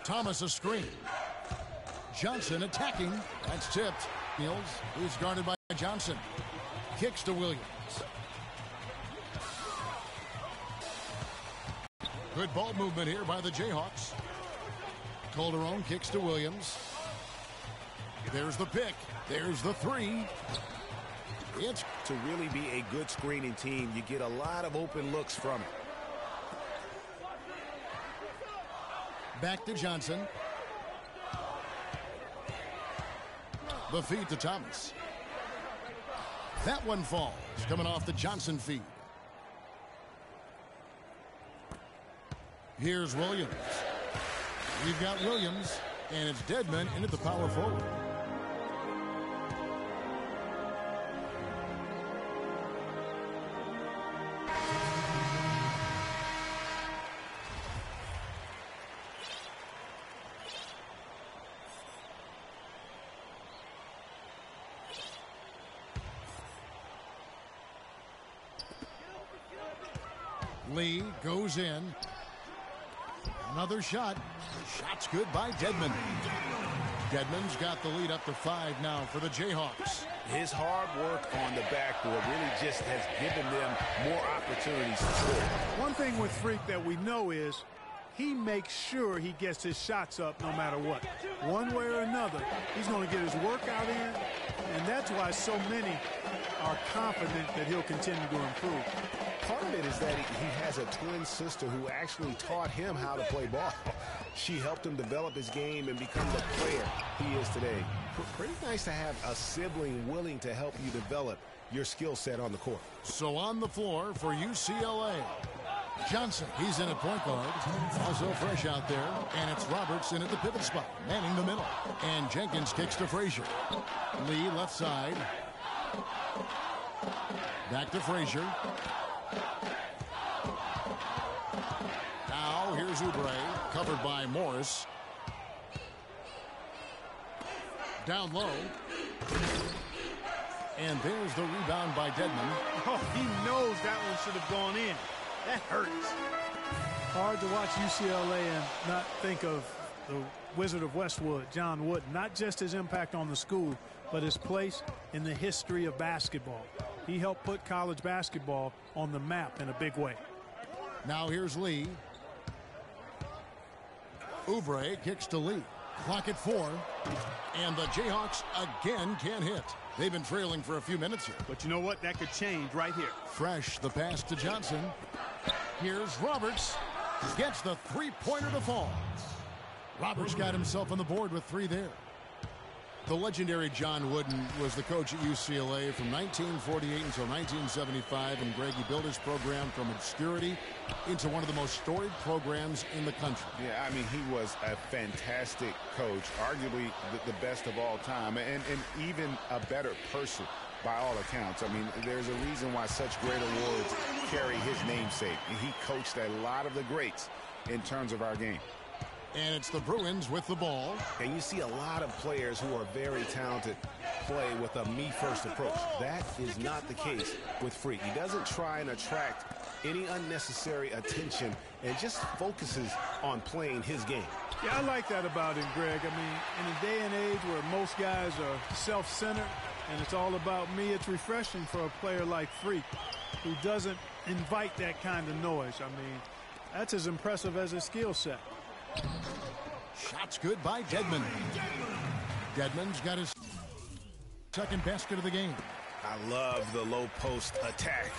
Thomas a screen. Johnson attacking. That's tipped. Niels, who's guarded by Johnson. Kicks to Williams. Good ball movement here by the Jayhawks. Calderon kicks to Williams. There's the pick. There's the three. It's to really be a good screening team, you get a lot of open looks from it. Back to Johnson. The feed to Thomas. That one falls, coming off the Johnson feed. Here's Williams. We've got Williams, and it's Dedmon into the power forward. Lee goes in. Another shot. Shot's good by Dedmon. Dedmon's got the lead up to 5 now for the Jayhawks. His hard work on the backboard really just has given them more opportunities to score. One thing with Freak that we know is he makes sure he gets his shots up no matter what. One way or another, he's going to get his workout in, and that's why so many are confident that he'll continue to improve. Part of it is that he has a twin sister who actually taught him how to play ball. She helped him develop his game and become the player he is today. Pretty nice to have a sibling willing to help you develop your skill set on the court. So on the floor for UCLA, Johnson, he's in at point guard. Also fresh out there. And it's Roberts in at the pivot spot, manning the middle. And Jenkins kicks to Frazier. Lee left side. Back to Frazier. Now here's Oubre, covered by Morris. Down low. And there's the rebound by Dedmon. Oh, he knows that one should have gone in. That hurts. Hard to watch UCLA and not think of the Wizard of Westwood, John Wooden. Not just his impact on the school, but his place in the history of basketball. He helped put college basketball on the map in a big way. Now here's Lee. Oubre kicks to Lee. Clock at 4. And the Jayhawks again can't hit. They've been trailing for a few minutes here. But you know what? That could change right here. Fresh, the pass to Johnson. Here's Roberts. Gets the three-pointer to fall. Roberts got himself on the board with 3 there. The legendary John Wooden was the coach at UCLA from 1948 until 1975, and Greg, he built his program from obscurity into one of the most storied programs in the country. Yeah, I mean, he was a fantastic coach, arguably the best of all time, and even a better person by all accounts. I mean, there's a reason why such great awards carry his namesake. He coached a lot of the greats in terms of our game. And it's the Bruins with the ball. And you see a lot of players who are very talented play with a me-first approach. That is not the case with Freak. He doesn't try and attract any unnecessary attention and just focuses on playing his game. Yeah, I like that about him, Greg. I mean, in a day and age where most guys are self-centered and it's all about me, it's refreshing for a player like Freak who doesn't invite that kind of noise. I mean, that's as impressive as his skill set. Shot's good by Dedmon. Dedmon's got his second basket of the game. I love the low post attack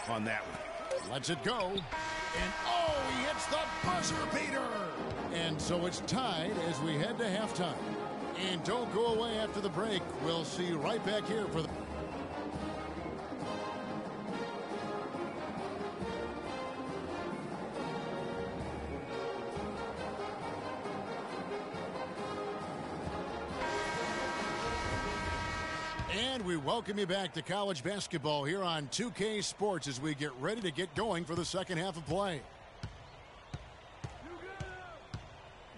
on that one. Lets it go. And oh, he hits the buzzer beater. And so it's tied as we head to halftime. And don't go away after the break. We'll see you right back here for the... And we welcome you back to college basketball here on 2K Sports as we get ready to get going for the second half of play.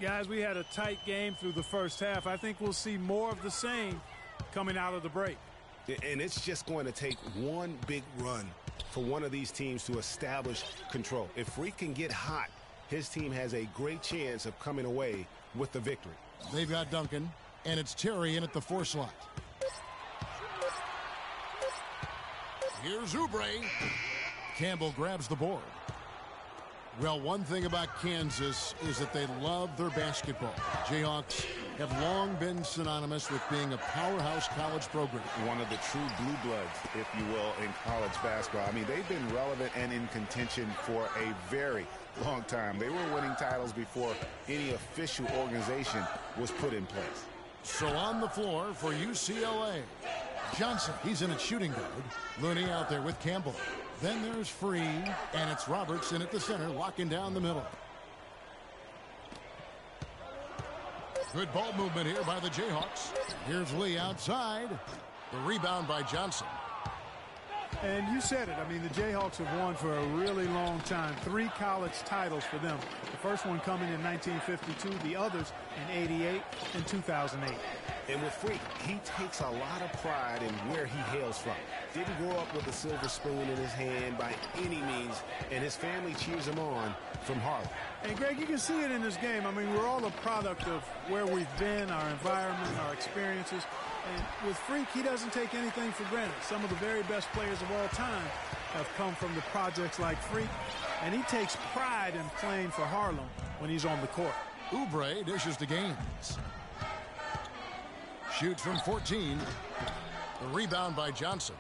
Guys, we had a tight game through the first half. I think we'll see more of the same coming out of the break. And it's just going to take one big run for one of these teams to establish control. If Freak can get hot, his team has a great chance of coming away with the victory. They've got Duncan, and it's Terry in at the 4 slot. Here's Oubre. Campbell grabs the board. Well, one thing about Kansas is that they love their basketball. Jayhawks have long been synonymous with being a powerhouse college program. One of the true blue bloods, if you will, in college basketball. I mean, they've been relevant and in contention for a very long time. They were winning titles before any official organization was put in place. So on the floor for UCLA, Johnson, he's in at shooting guard. Looney out there with Campbell. Then there's Free, and it's Roberts in at the center, locking down the middle. Good ball movement here by the Jayhawks. Here's Lee outside. The rebound by Johnson. And you said it. I mean, the Jayhawks have won for a really long time. 3 college titles for them. The first one coming in 1952, the others in 88 and 2008. And with Freak, he takes a lot of pride in where he hails from. Didn't grow up with a silver spoon in his hand by any means, and his family cheers him on from Harlem. And, Greg, you can see it in this game. I mean, we're all a product of where we've been, our environment, our experiences. And with Freak, he doesn't take anything for granted. Some of the very best players of all time have come from the projects like Freak, and he takes pride in playing for Harlem when he's on the court. Oubre dishes to Gaines. Shoots from 14. The rebound by Johnson.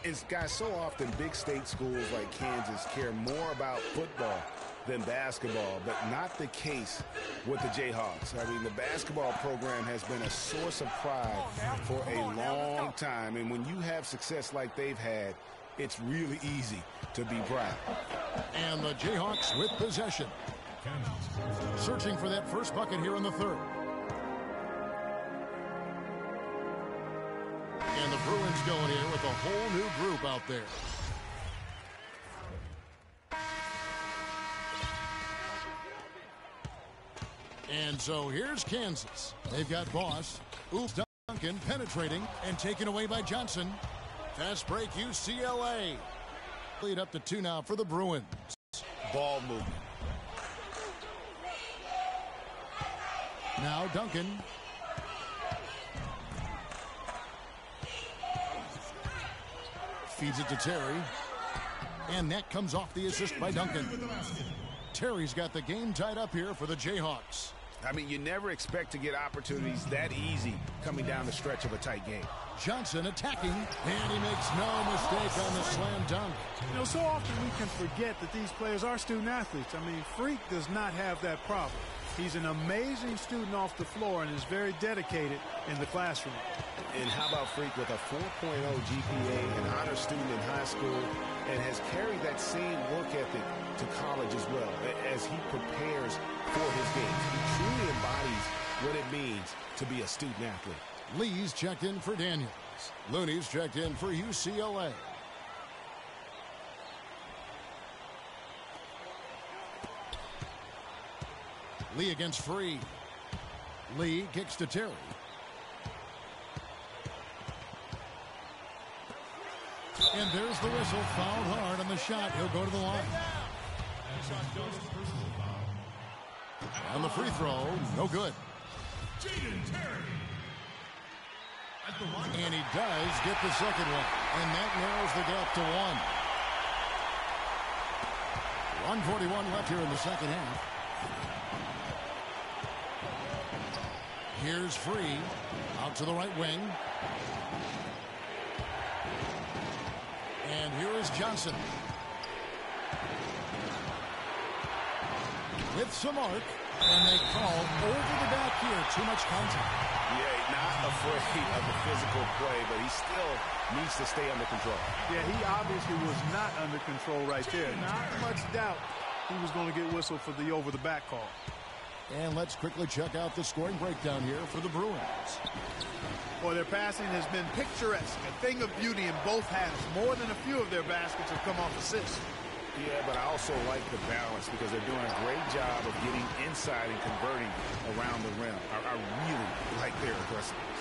It's, guys, so often big state schools like Kansas care more about football than basketball, but not the case with the Jayhawks. I mean, the basketball program has been a source of pride for a long time, and when you have success like they've had, it's really easy to be proud. And the Jayhawks with possession. Searching for that first bucket here in the third. And the Bruins going here with a whole new group out there. And so here's Kansas. They've got Boss. Duncan penetrating and taken away by Johnson. Fast break UCLA. Lead up to 2 now for the Bruins. Ball movement. Now Duncan. Feeds it to Terry. And that comes off the assist by Duncan. Terry's got the game tied up here for the Jayhawks. I mean, you never expect to get opportunities that easy coming down the stretch of a tight game. Johnson attacking, and he makes no mistake on the slam dunk. You know, so often we can forget that these players are student athletes. I mean, Freak does not have that problem. He's an amazing student off the floor and is very dedicated in the classroom. And how about Freak with a 4.0 GPA, an honor student in high school, and has carried that same work ethic to college as well as he prepares for his games. He truly embodies what it means to be a student athlete. Lee's checked in for Daniels. Looney's checked in for UCLA. Lee against Free. Lee kicks to Terry. And there's the whistle. Fouled hard on the shot. He'll go to the line. On the free throw, no good. And he does get the second one. And that narrows the gap to 1. 1:41 left here in the second half. Here's Free. Out to the right wing. And here is Johnson. With some arc. And they call over the back here. Too much contact. Yeah, not afraid of the physical play, but he still needs to stay under control. Yeah, he obviously was not under control right there. Not much doubt he was going to get whistled for the over-the-back call. And let's quickly check out the scoring breakdown here for the Bruins. Boy, their passing has been picturesque, a thing of beauty in both halves. More than a few of their baskets have come off assists. Yeah, but I also like the balance because they're doing a great job of getting inside and converting around the rim. I really like their aggressiveness.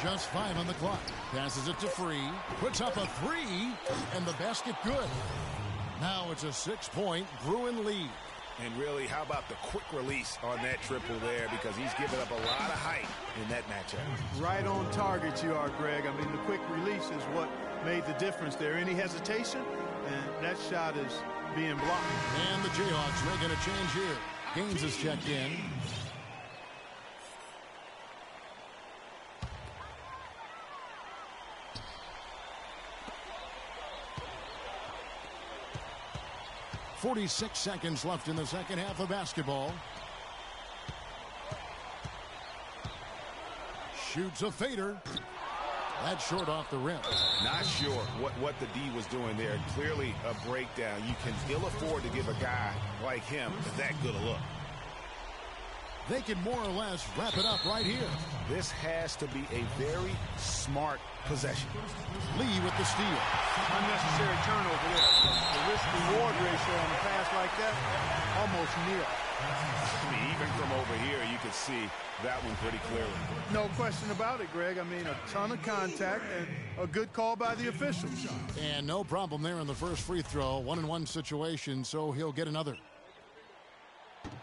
Just 5 on the clock. Passes it to Free. Puts up a 3. And the basket good. Now it's a 6-point Bruin lead. And really, how about the quick release on that triple there, because he's given up a lot of height in that matchup. Right on target you are, Greg. I mean, the quick release is what made the difference there. Any hesitation, and that shot is being blocked. And the Jayhawks making a change here. Gaines is checked in. .46 seconds left in the second half of basketball. Shoots a fader. That's short off the rim. Not sure what the D was doing there. Clearly a breakdown. You can ill afford to give a guy like him that good a look. They can more or less wrap it up right here. This has to be a very smart possession. Lee with the steal. Unnecessary turnover there. The risk-reward ratio on a pass like that, almost nil. I mean, even from over here, you can see that one pretty clearly. No question about it, Greg. I mean, a ton of contact and a good call by the officials. And no problem there in the first free throw. 1-on-1 situation, so he'll get another.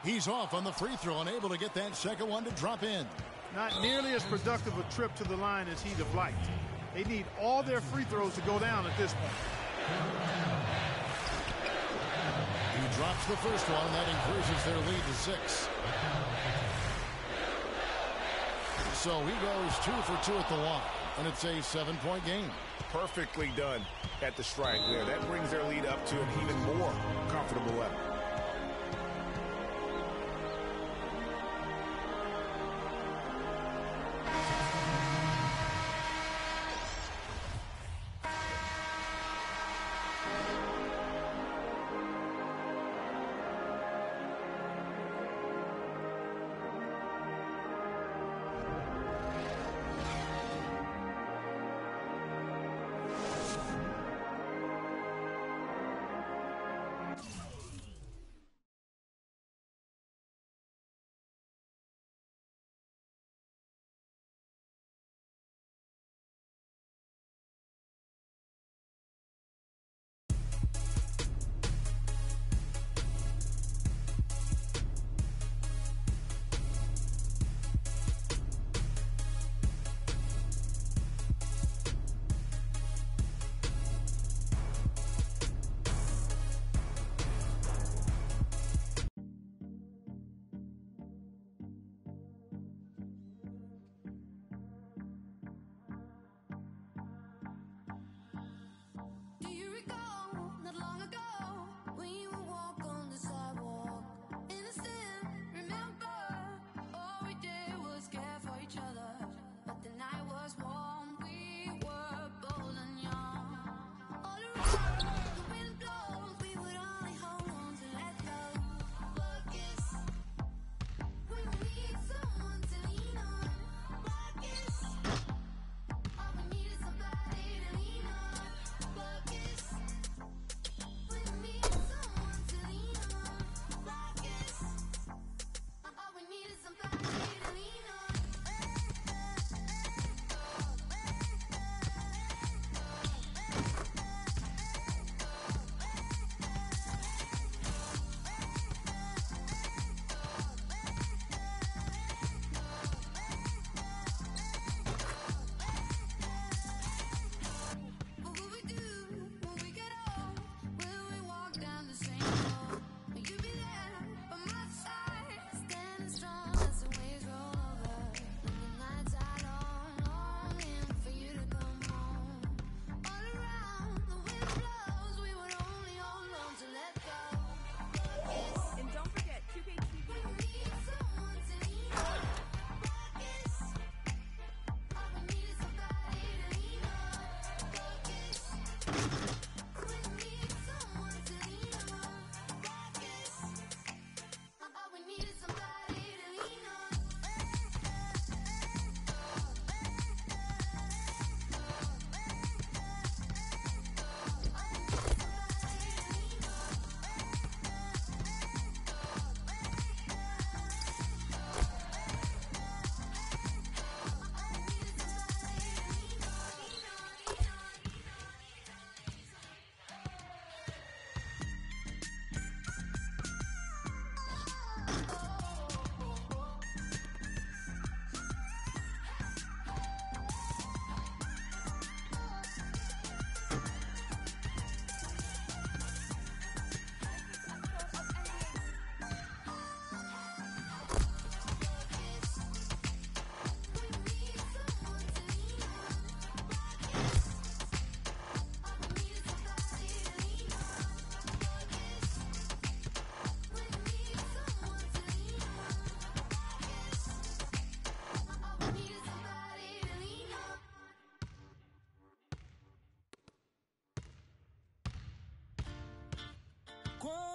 He's off on the free throw and able to get that second one to drop in. Not nearly as productive a trip to the line as he'd have liked. They need all their free throws to go down at this point. He drops the first one. That increases their lead to 6. So he goes 2 for 2 at the line, and it's a 7-point game. Perfectly done at the strike there. That brings their lead up to an even more comfortable level.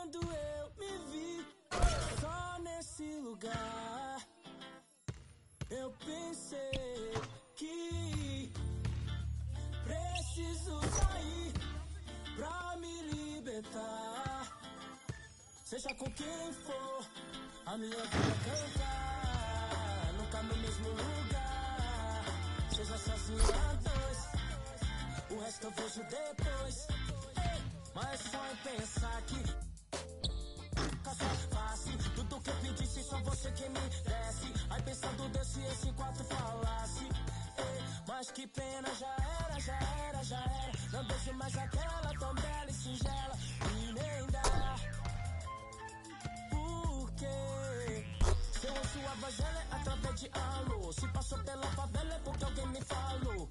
Quando eu me vi só nesse lugar, eu pensei que preciso sair pra me libertar. Seja com quem for, a minha vida cantar. Nunca no mesmo lugar, seja sozinho a dois. O resto eu vejo depois. Mas só em pensar que só fácil, tudo que eu pedisse só você que me desse. Aí pensando Deus se esse quarto falasse. Mas que pena, já era, já era, já era. Não deixo mais aquela tão bela e singela. E nem dá. Porque se eu ouço a voz dela é através de alô. Se passou pela favela é porque alguém me falou.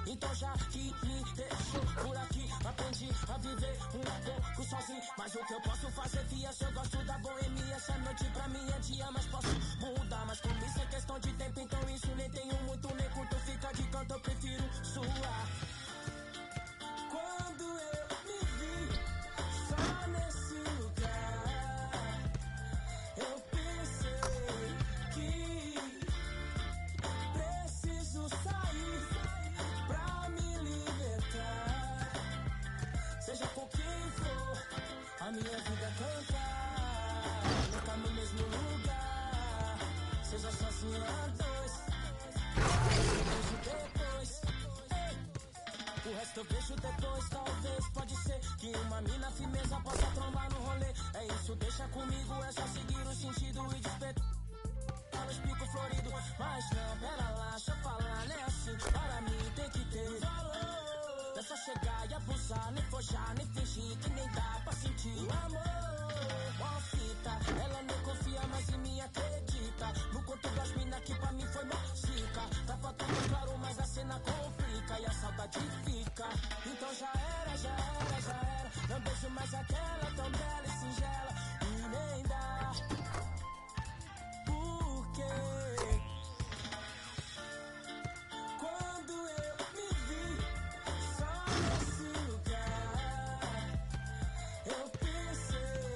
Então já que me deixou por aqui, aprendi a viver um pouco sozinho. Mas o que eu posso fazer, via, se eu gosto da boemia. Essa noite pra mim é dia, mas posso mudar. Mas como isso é questão de tempo, então isso nem tenho muito, nem curto. Fica de canto, eu prefiro suar. Quando eu me vi só nesse lugar, eu pensei que preciso sair pra me libertar. Seja com quem for, a minha vida cantar. Nunca no mesmo lugar, seja sozinho a dois. Eu vejo depois. O resto eu vejo depois, talvez, pode ser que uma mina firmeza possa trombar no rolê. É isso, deixa comigo, é só seguir o sentido e despertar os picos floridos. Mas não, pera lá, deixa eu falar, né assim, para mim tem que ter valor. É só chegar e abusar, nem forjar, nem fingir que nem dá pra sentir o amor. Uma fita, ela não confia mais em mim, acredita. No conto das minas que pra mim foi mó zica. Tava tudo claro, mas a cena complica e a saudade fica. Então já era, já era, já era. Não beijo mais aquela tão bela e singela. E nem dá. Porque quando eu me vi só nesse lugar, eu pensei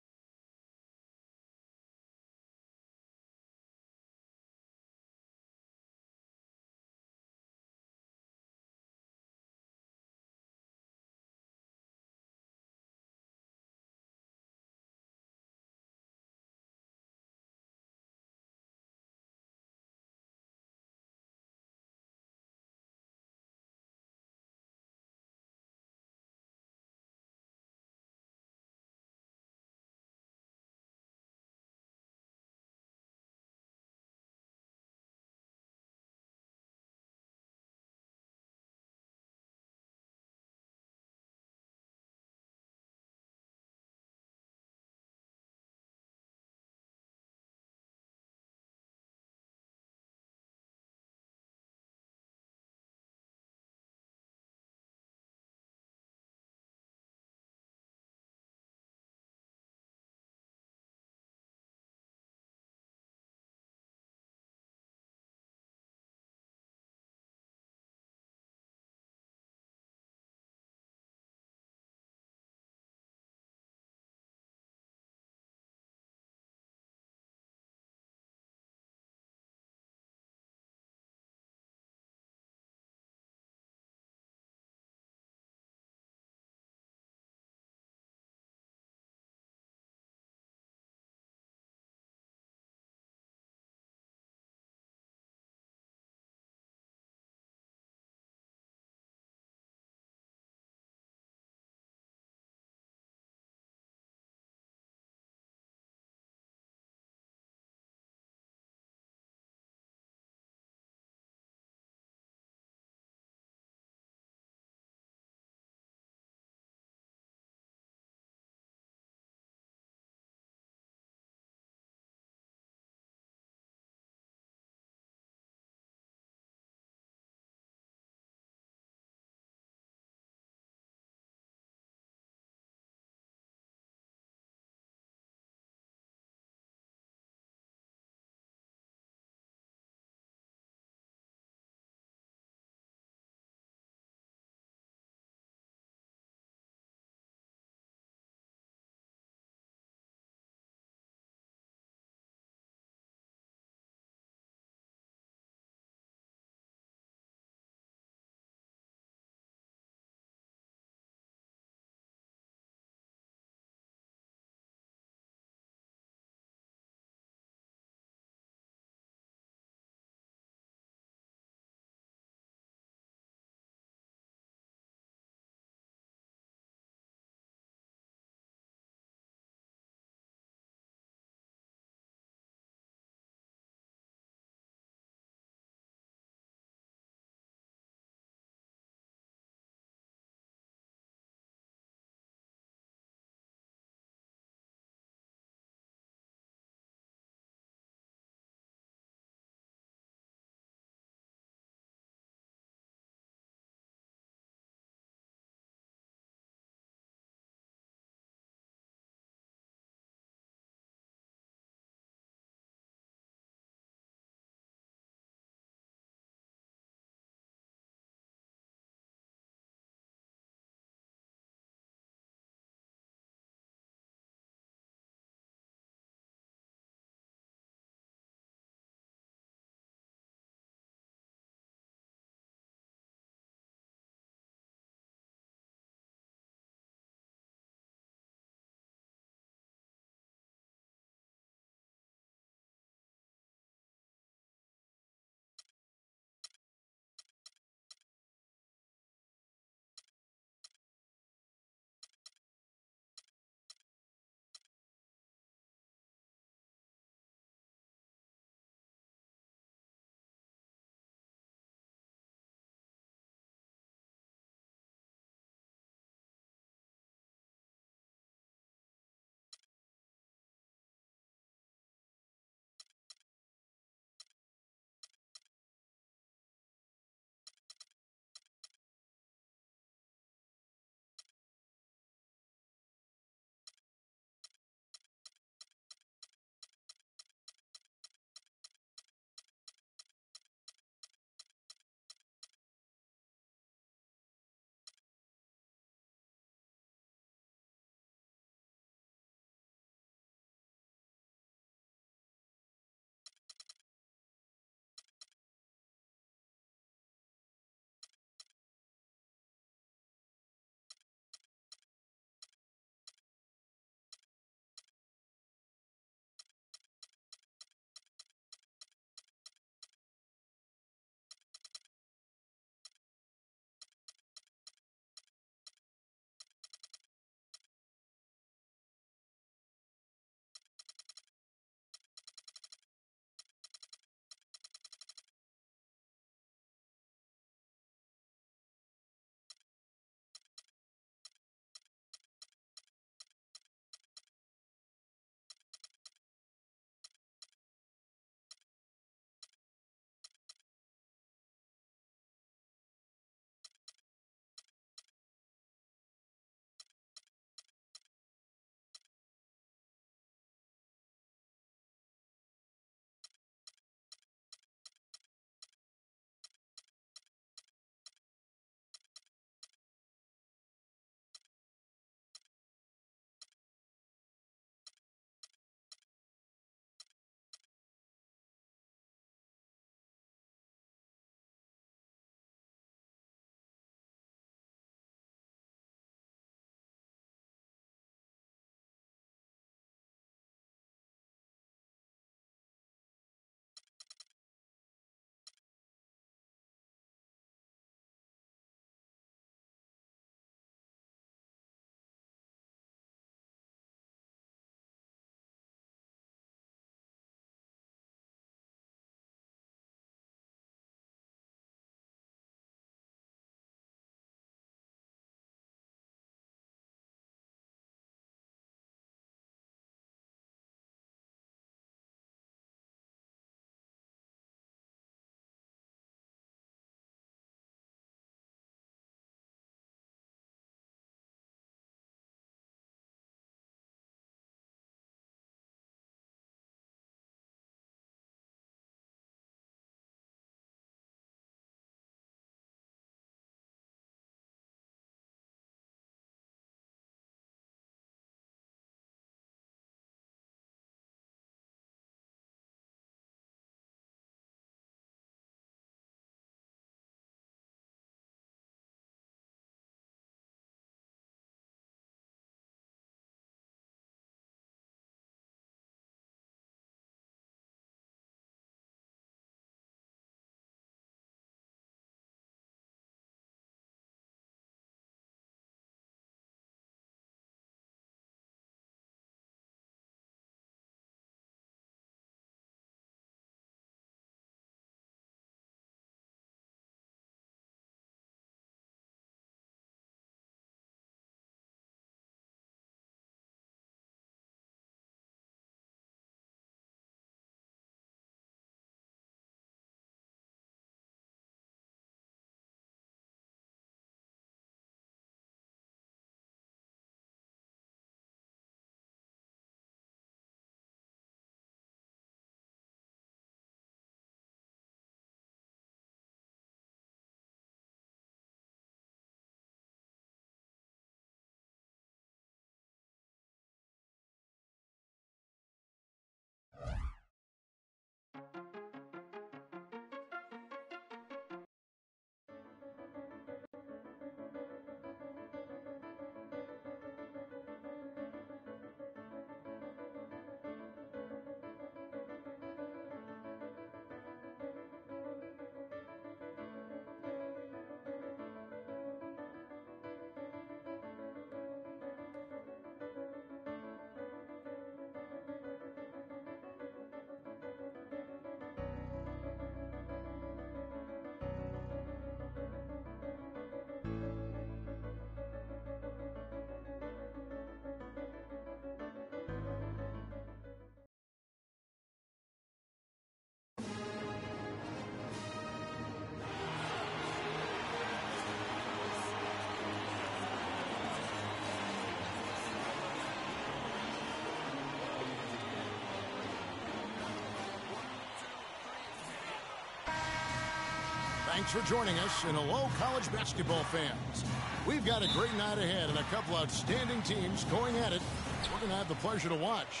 Thanks for joining us, and hello, college basketball fans. We've got a great night ahead and a couple outstanding teams going at it. We're going to have the pleasure to watch.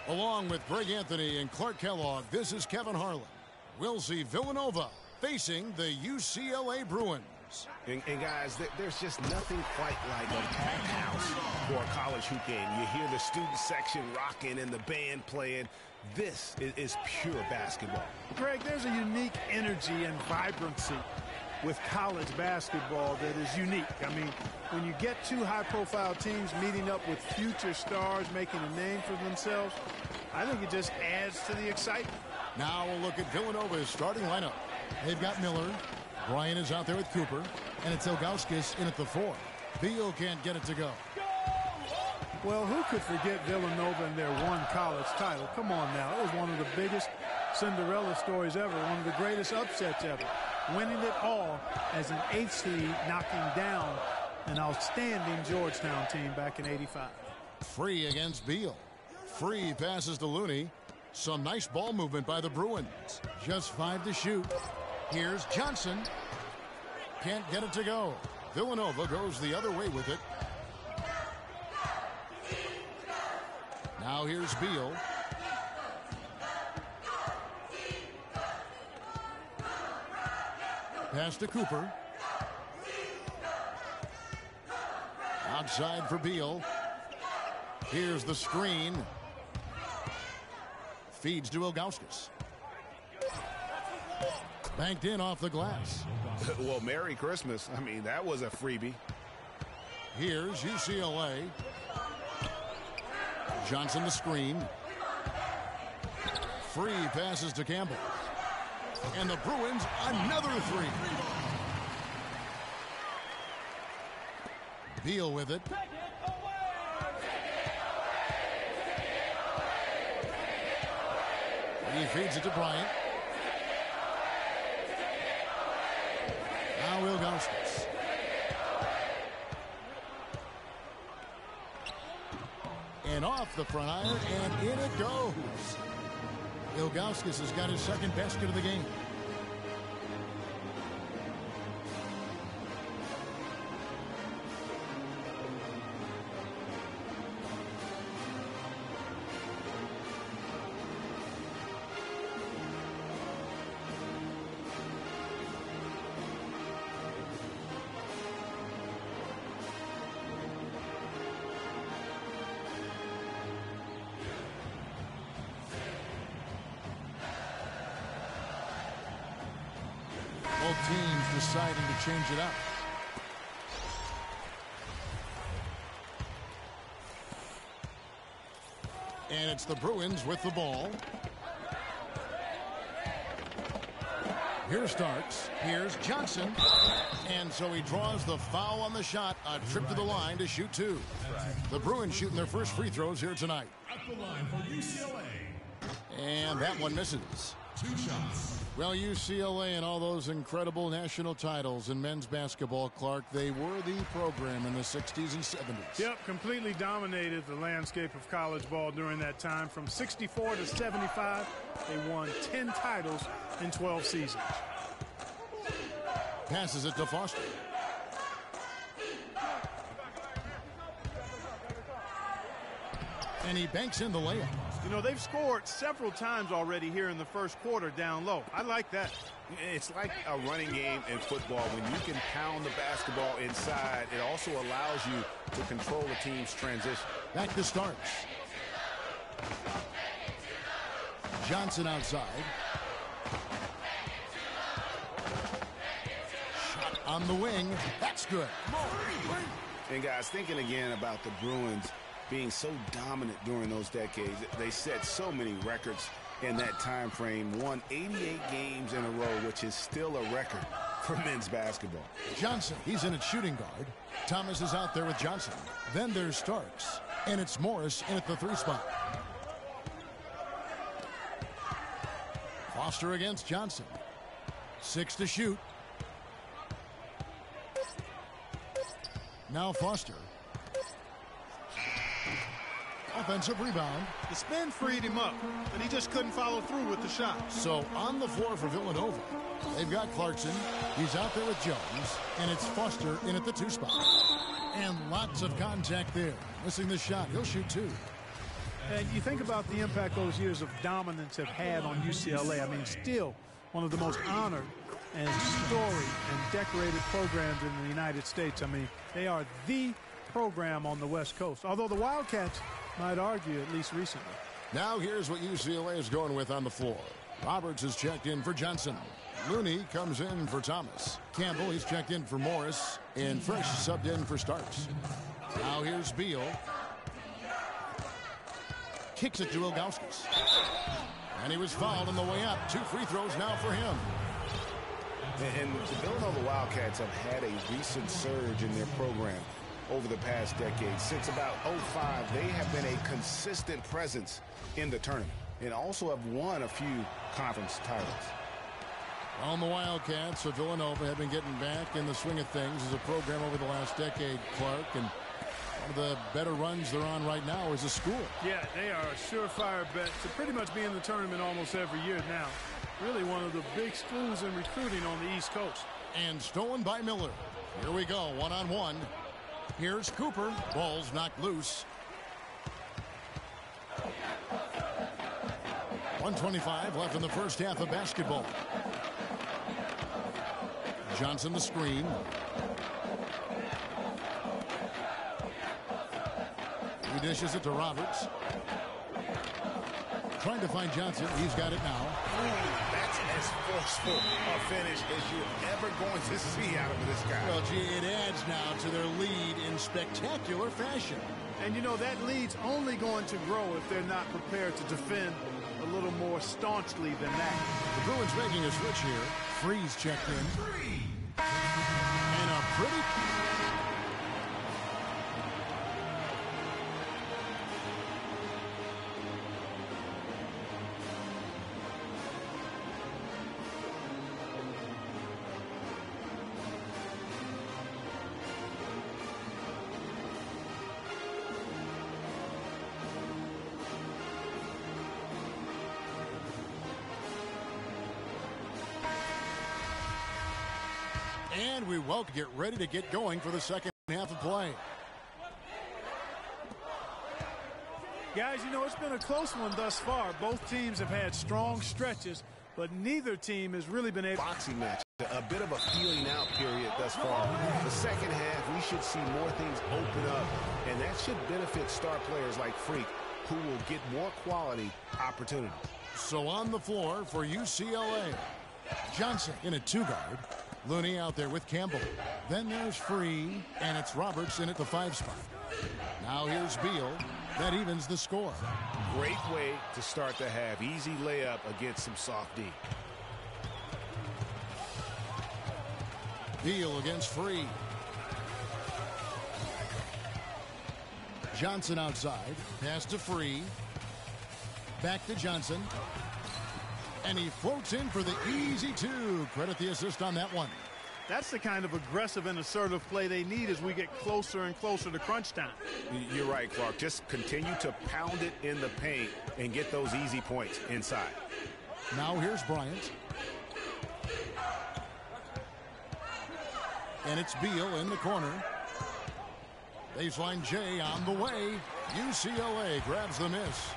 Along with Greg Anthony and Clark Kellogg, this is Kevin Harlan. We'll see Villanova facing the UCLA Bruins. And guys, there's just nothing quite like a packed house for a college hoop game. You hear the student section rocking and the band playing. This is pure basketball. Greg, there's a unique energy and vibrancy with college basketball that is unique. I mean, when you get two high-profile teams meeting up with future stars making a name for themselves, I think it just adds to the excitement. Now we'll look at Villanova's starting lineup. They've got Miller. Bryant is out there with Cooper. And it's Ilgauskas in at the 4. Beal can't get it to go. Well, who could forget Villanova and their one college title? Come on now. It was one of the biggest Cinderella stories ever, one of the greatest upsets ever. Winning it all as an 8th seed, knocking down an outstanding Georgetown team back in '85. Free against Beal. Free passes to Looney. Some nice ball movement by the Bruins. Just 5 to shoot. Here's Johnson. Can't get it to go. Villanova goes the other way with it. Now here's Beal. Pass to Cooper. Outside for Beal. Here's the screen. Feeds to Ilgauskas. Banked in off the glass. Well, Merry Christmas. I mean, that was a freebie. Here's UCLA. Johnson the screen. Free passes to Campbell. And the Bruins another 3. Beal with it. He feeds it to Bryant. Now Ilgauskas. And off the front iron, and in it goes. Ilgauskas has got his second basket of the game. Both teams deciding to change it up. And it's the Bruins with the ball. Here's Starks. Here's Johnson. And so he draws the foul on the shot. A trip to the line to shoot 2. The Bruins shooting their first free throws here tonight. At the line for UCLA. And that one misses. 2 shots. Well, UCLA and all those incredible national titles in men's basketball, Clark, they were the program in the 60s and 70s. Yep, completely dominated the landscape of college ball during that time. From 64 to 75, they won 10 titles in 12 seasons. Passes it to Foster. And he banks in the layup. You know, they've scored several times already here in the first quarter down low. I like that. It's like a running game in football. When you can pound the basketball inside, it also allows you to control the team's transition. Back to Starks. Johnson outside. Shot on the wing. That's good. And guys, thinking again about the Bruins being so dominant during those decades, they set so many records in that time frame. Won 88 games in a row, which is still a record for men's basketball. Johnson, he's in at shooting guard. Thomas is out there with Johnson. Then there's Starks. And it's Morris in at the 3 spot. Foster against Johnson. 6 to shoot. Now Foster. offensive rebound. The spin freed him up, but he just couldn't follow through with the shot. So on the floor for Villanova, they've got Clarkson. He's out there with Jones, and it's Foster in at the 2 spot. And lots of contact there. Missing the shot. He'll shoot 2. And you think about the impact those years of dominance have had on UCLA. I mean, still one of the most honored and storied and decorated programs in the United States. I mean, they are the program on the West Coast, although the Wildcats might argue, at least recently. Now here's what UCLA is going with on the floor. Roberts is checked in for Johnson. Looney comes in for Thomas. Campbell, he's checked in for Morris. And Fresh subbed in for Starks. Now here's Beal. Kicks it to Ilgauskas. And he was fouled on the way up. 2 free throws now for him. And the Villanova Wildcats have had a recent surge in their program over the past decade. Since about 05, they have been a consistent presence in the tournament and also have won a few conference titles. On the Wildcats, so Villanova have been getting back in the swing of things as a program over the last decade, Clark. And one of the better runs they're on right now is a school. Yeah, they are a surefire bet to pretty much be in the tournament almost every year now. Really one of the big schools in recruiting on the East Coast. And stolen by Miller. Here we go, 1-on-1. Here's Cooper. Ball's knocked loose. 1:25 left in the first half of basketball. Johnson the screen. He dishes it to Roberts. Trying to find Johnson. He's got it now. That's as forceful a finish as you're ever going to see out of this guy. Well, gee, it adds now to their lead in spectacular fashion. And, you know, that lead's only going to grow if they're not prepared to defend a little more staunchly than that. The Bruins making a switch here. Freeze checked in. And a pretty... And we will get ready to get going for the second half of play. Guys, you know, it's been a close one thus far. Both teams have had strong stretches, but neither team has really been able... Boxing match. A bit of a feeling out period thus far. The second half, we should see more things open up, and that should benefit star players like Freak, who will get more quality opportunity. So on the floor for UCLA, Johnson in a 2-guard. Looney out there with Campbell. Then there's Free, and it's Roberts in at the 5 spot. Now here's Beal. That evens the score. Great way to start the half. Easy layup against some soft D. Beal against Free. Johnson outside. Pass to Free. Back to Johnson. And he floats in for the easy 2. Credit the assist on that one. That's the kind of aggressive and assertive play they need as we get closer and closer to crunch time. You're right, Clark. Just continue to pound it in the paint and get those easy points inside. Now here's Bryant. And it's Beal in the corner. Baseline J on the way. UCLA grabs the miss.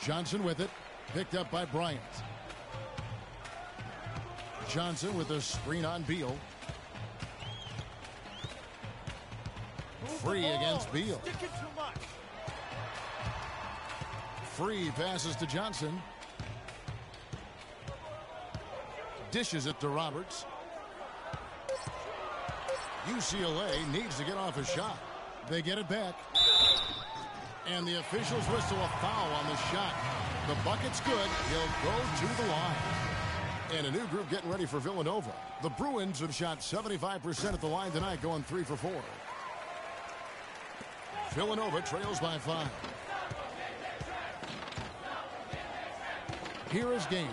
Johnson with it. Picked up by Bryant. Johnson with a screen on Beal. Free against Beal. Free passes to Johnson. Dishes it to Roberts. UCLA needs to get off a shot. They get it back. And the officials whistle a foul on the shot. The bucket's good. He'll go to the line. And a new group getting ready for Villanova. The Bruins have shot 75% at the line tonight, going 3 for 4. Villanova trails by 5. Here is Gaines.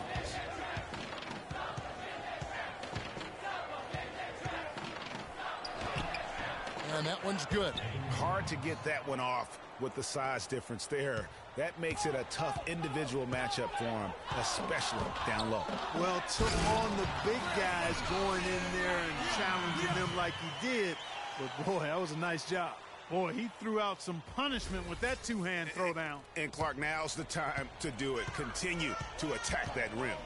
And that one's good. Hard to get that one off with the size difference there. That makes it a tough individual matchup for him, especially down low. Well, took on the big guys going in there and challenging them like he did. But, boy, that was a nice job. Boy, he threw out some punishment with that two-hand throwdown. And, Clark, now's the time to do it. Continue to attack that rim.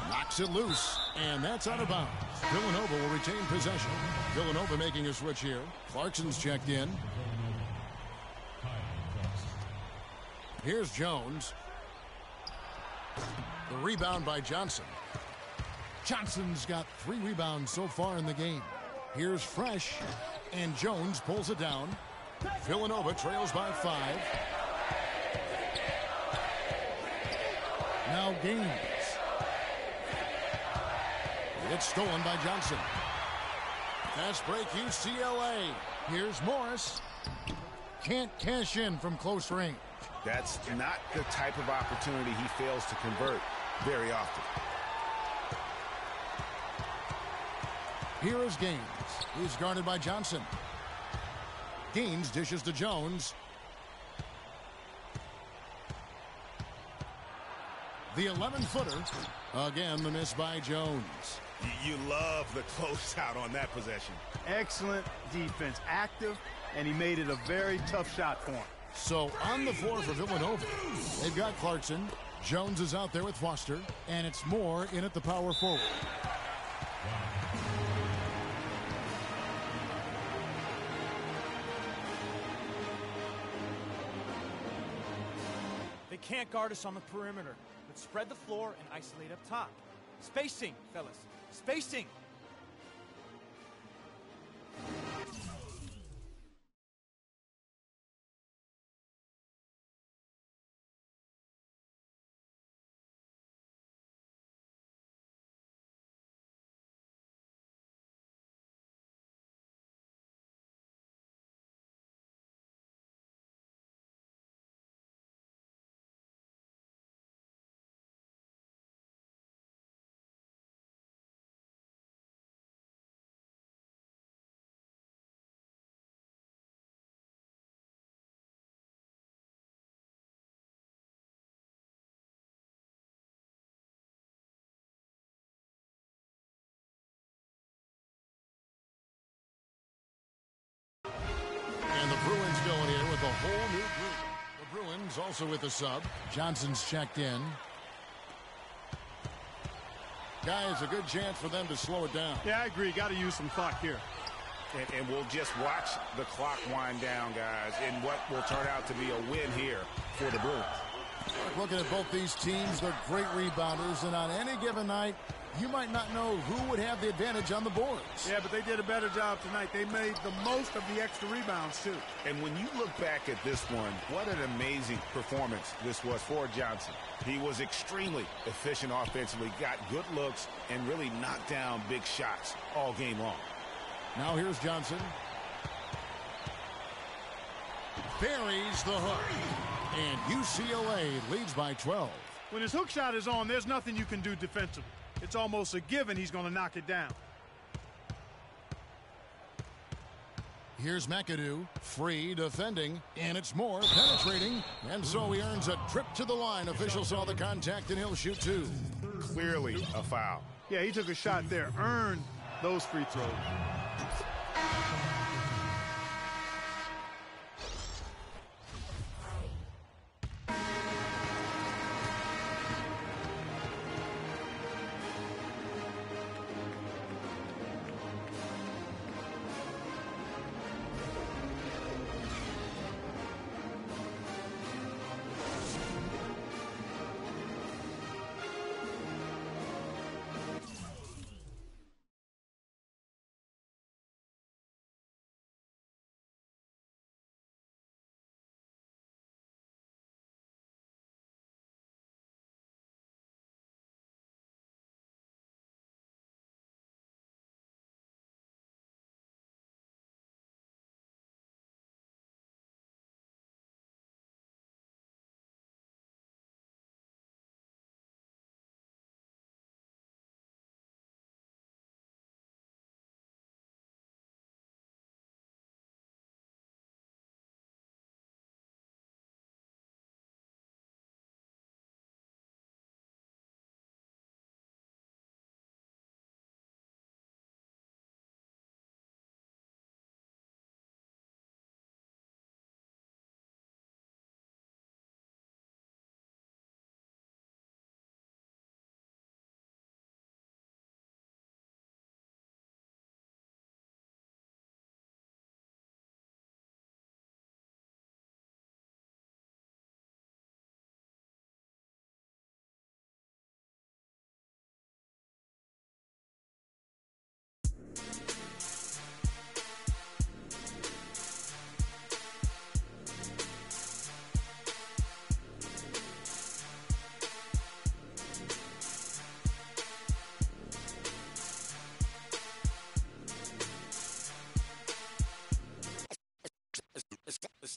Knocks it loose, and that's out of bounds. Villanova will retain possession. Villanova making a switch here. Clarkson's checked in. Here's Jones. The rebound by Johnson. Johnson's got 3 rebounds so far in the game. Here's Fresh, and Jones pulls it down. Villanova trails by 5. Now Gaines. It's stolen by Johnson. Fast break UCLA. Here's Morris. Can't cash in from close range. That's not the type of opportunity he fails to convert very often. Here is Gaines. He's guarded by Johnson. Gaines dishes to Jones. The 11-footer. Again, the miss by Jones. You love the closeout on that possession. Excellent defense. Active, and he made it a very tough shot for him. So on the floor for Villanova, they've got Clarkson. Jones is out there with Foster, and it's Moore in at the power forward. They can't guard us on the perimeter, but spread the floor and isolate up top. Spacing, fellas. Spacing. And the Bruins going in with a whole new group. The Bruins also with a sub. Johnson's checked in. Guys, a good chance for them to slow it down. Yeah, I agree. Got to use some clock here. And we'll just watch the clock wind down, guys, in what will turn out to be a win here for the Bruins. Looking at both these teams, they're great rebounders, and on any given night, you might not know who would have the advantage on the boards. Yeah, but they did a better job tonight. They made the most of the extra rebounds, too. And when you look back at this one, what an amazing performance this was for Johnson. He was extremely efficient offensively, got good looks, and really knocked down big shots all game long. Now here's Johnson. Buries the hook. And UCLA leads by 12. When his hook shot is on, there's nothing you can do defensively. It's almost a given he's going to knock it down. Here's McAdoo, free defending, and it's Moore penetrating, and so he earns a trip to the line. Official saw the contact, and he'll shoot 2. Clearly a foul. Yeah, he took a shot there, earned those free throws.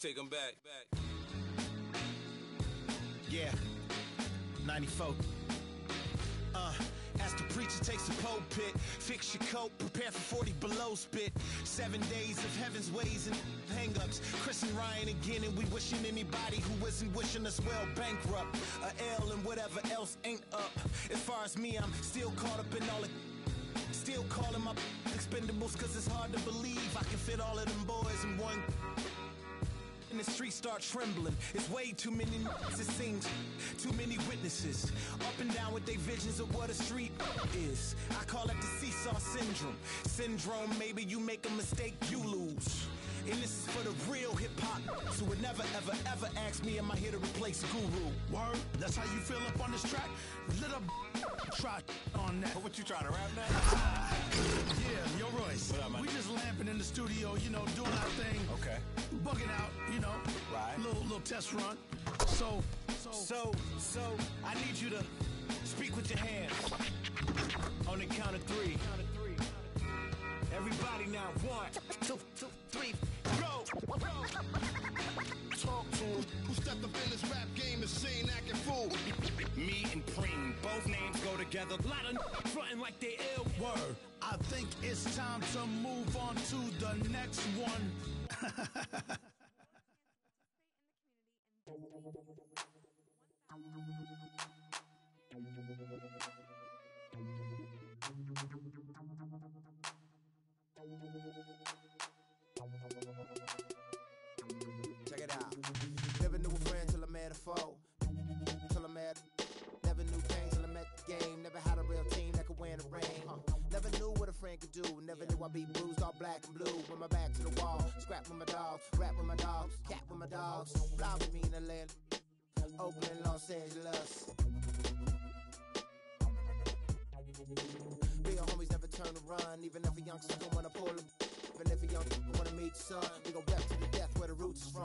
take them back. Yeah, 94. As the preacher takes the pulpit, fix your coat, prepare for 40 below spit. 7 days of heaven's ways and hang-ups. Chris and Ryan again, and we wishing anybody who isn't wishing us well bankrupt. A L and whatever else ain't up. As far as me, I'm still caught up in all the... Still calling my expendables, cause it's hard to believe I can fit all of them boys in one... And the streets start trembling. It's way too many it seems. Too many witnesses. Up and down with their visions of what a street is. I call it the seesaw syndrome. Syndrome, maybe you make a mistake, you lose. And this is for the real hip-hop. So would never, ever, ever ask me, am I here to replace Guru? Word? That's how you feel up on this track? Little try on that. What you trying to rap now? Yeah, yo, Royce. What up, man? We just lamping in the studio, you know, doing our thing. Okay. Bugging out, you know. Right. Little test run. So, I need you to speak with your hands. On the count of 3. Everybody now, 1, 2, 3, go! talk to him. Who stepped up in this rap game and seen acting fool? Me and Preem, both names go together. Lot of frontin' like they ill. Word. I think it's time to move on to the next one. Check it out. Never knew a friend till I met a foe. Till I met. Never knew pain till I met the game. Never had a real team that could win the rain. Never knew what a friend could do. Never knew I'd be bruised all black and blue. With my back to the wall. Scrap with my dogs. Rap with my dogs. Cat with my dogs. Fly with me in Atlanta. Oakland, Los Angeles. Real homies never turn to run. Even if a youngster don't wanna pull them. Even if a young wanna meet the sun. We gon' rap to the death where the roots is from.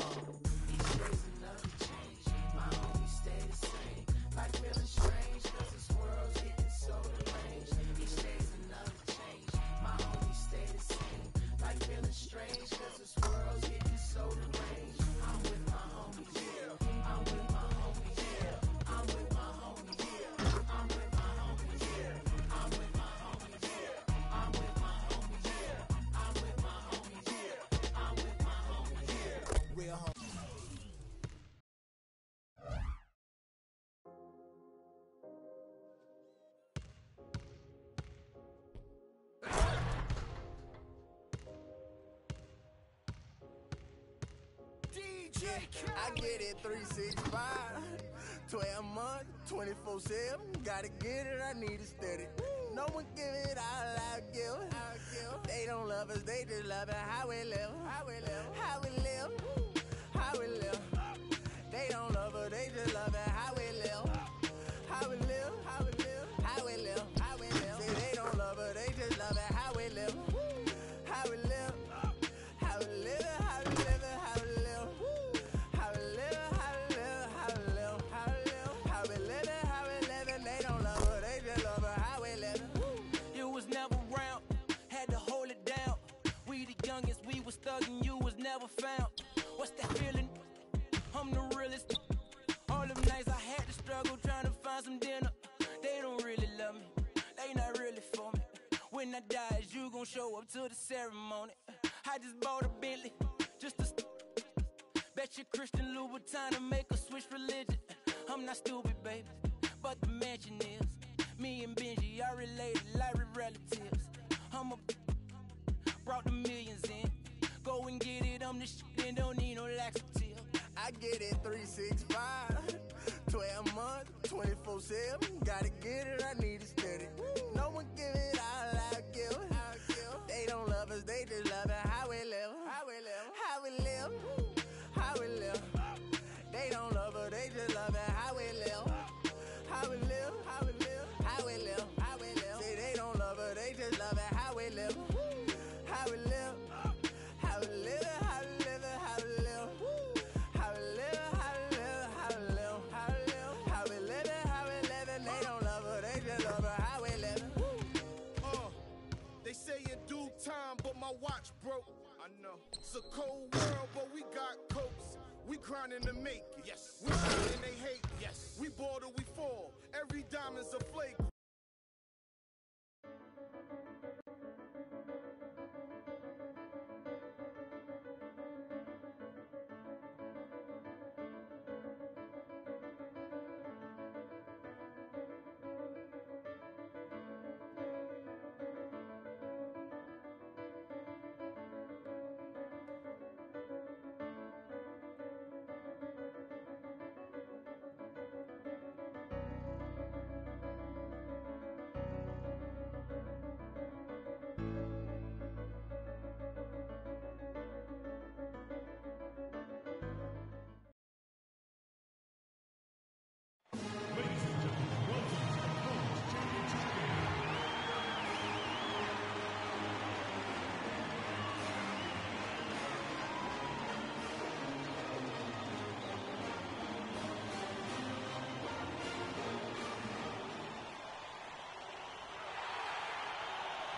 Each day's another change. My homies stay the same. Like feeling strange, cause this world's getting so deranged. Each day's another change. My homies stay the same. Like feeling strange, cause this world's getting so deranged. I'm with my homies, yeah. I'm with my homies, yeah. I'm with my homies, yeah. I'm with my homies, yeah. I'm with my homies, yeah. I'm with my homies, yeah. I'm with my homies, yeah. I'm with my homies, yeah. Real homies. I get it 365, 12 months, 24/7. Gotta get it, I need it steady. No one give it all I give. They don't love us, they just love it how we live. How we live, how we live, how we live. They don't love us, they just love it how we live. How we live, how we live, how we live, how we live. See, they don't love us, they just love it how we live. How we live, how we live, how we live, how we live. How we live, how we live, how we live, how we live. How we live, how we live. They don't love her, they just love her how we live. You was never around, had to hold it down. We the youngest, we was thugging, you was never found. What's that feeling? I'm the realest. All them nights I had to struggle trying to find some dinner. They don't really love me, they not really for me. When I die, is you gon' show up to the ceremony? I just bought a Bentley, just to bet your Christian Louboutin to make a switch religion. I'm not stupid, baby, but the mansion is. Me and Benji are related like we're relatives. Brought the millions in. Go and get it, I'm the shit and don't need no laxative. I get it 365, 12 months, 24/7. Gotta get it, I need it steady. No one give it all I give. They don't love us, they just love it how we live. How we live, how we live, how we live. They don't love us, they just love it how we live. How we live, how we live, how we live, how we live. See, they don't love us, they just love it how we live. How we live, how we live, how we live, how we live. How we live, how we live, how we live, how we live. How we live, how we live, and they don't love her, they just love her how we live. They say in due time, but my watch broke. I know. It's a cold world, but we got coats. We grinding to make it. Yes. We shit and they hate. Yes. We ball till we fall. Every diamond's a flake.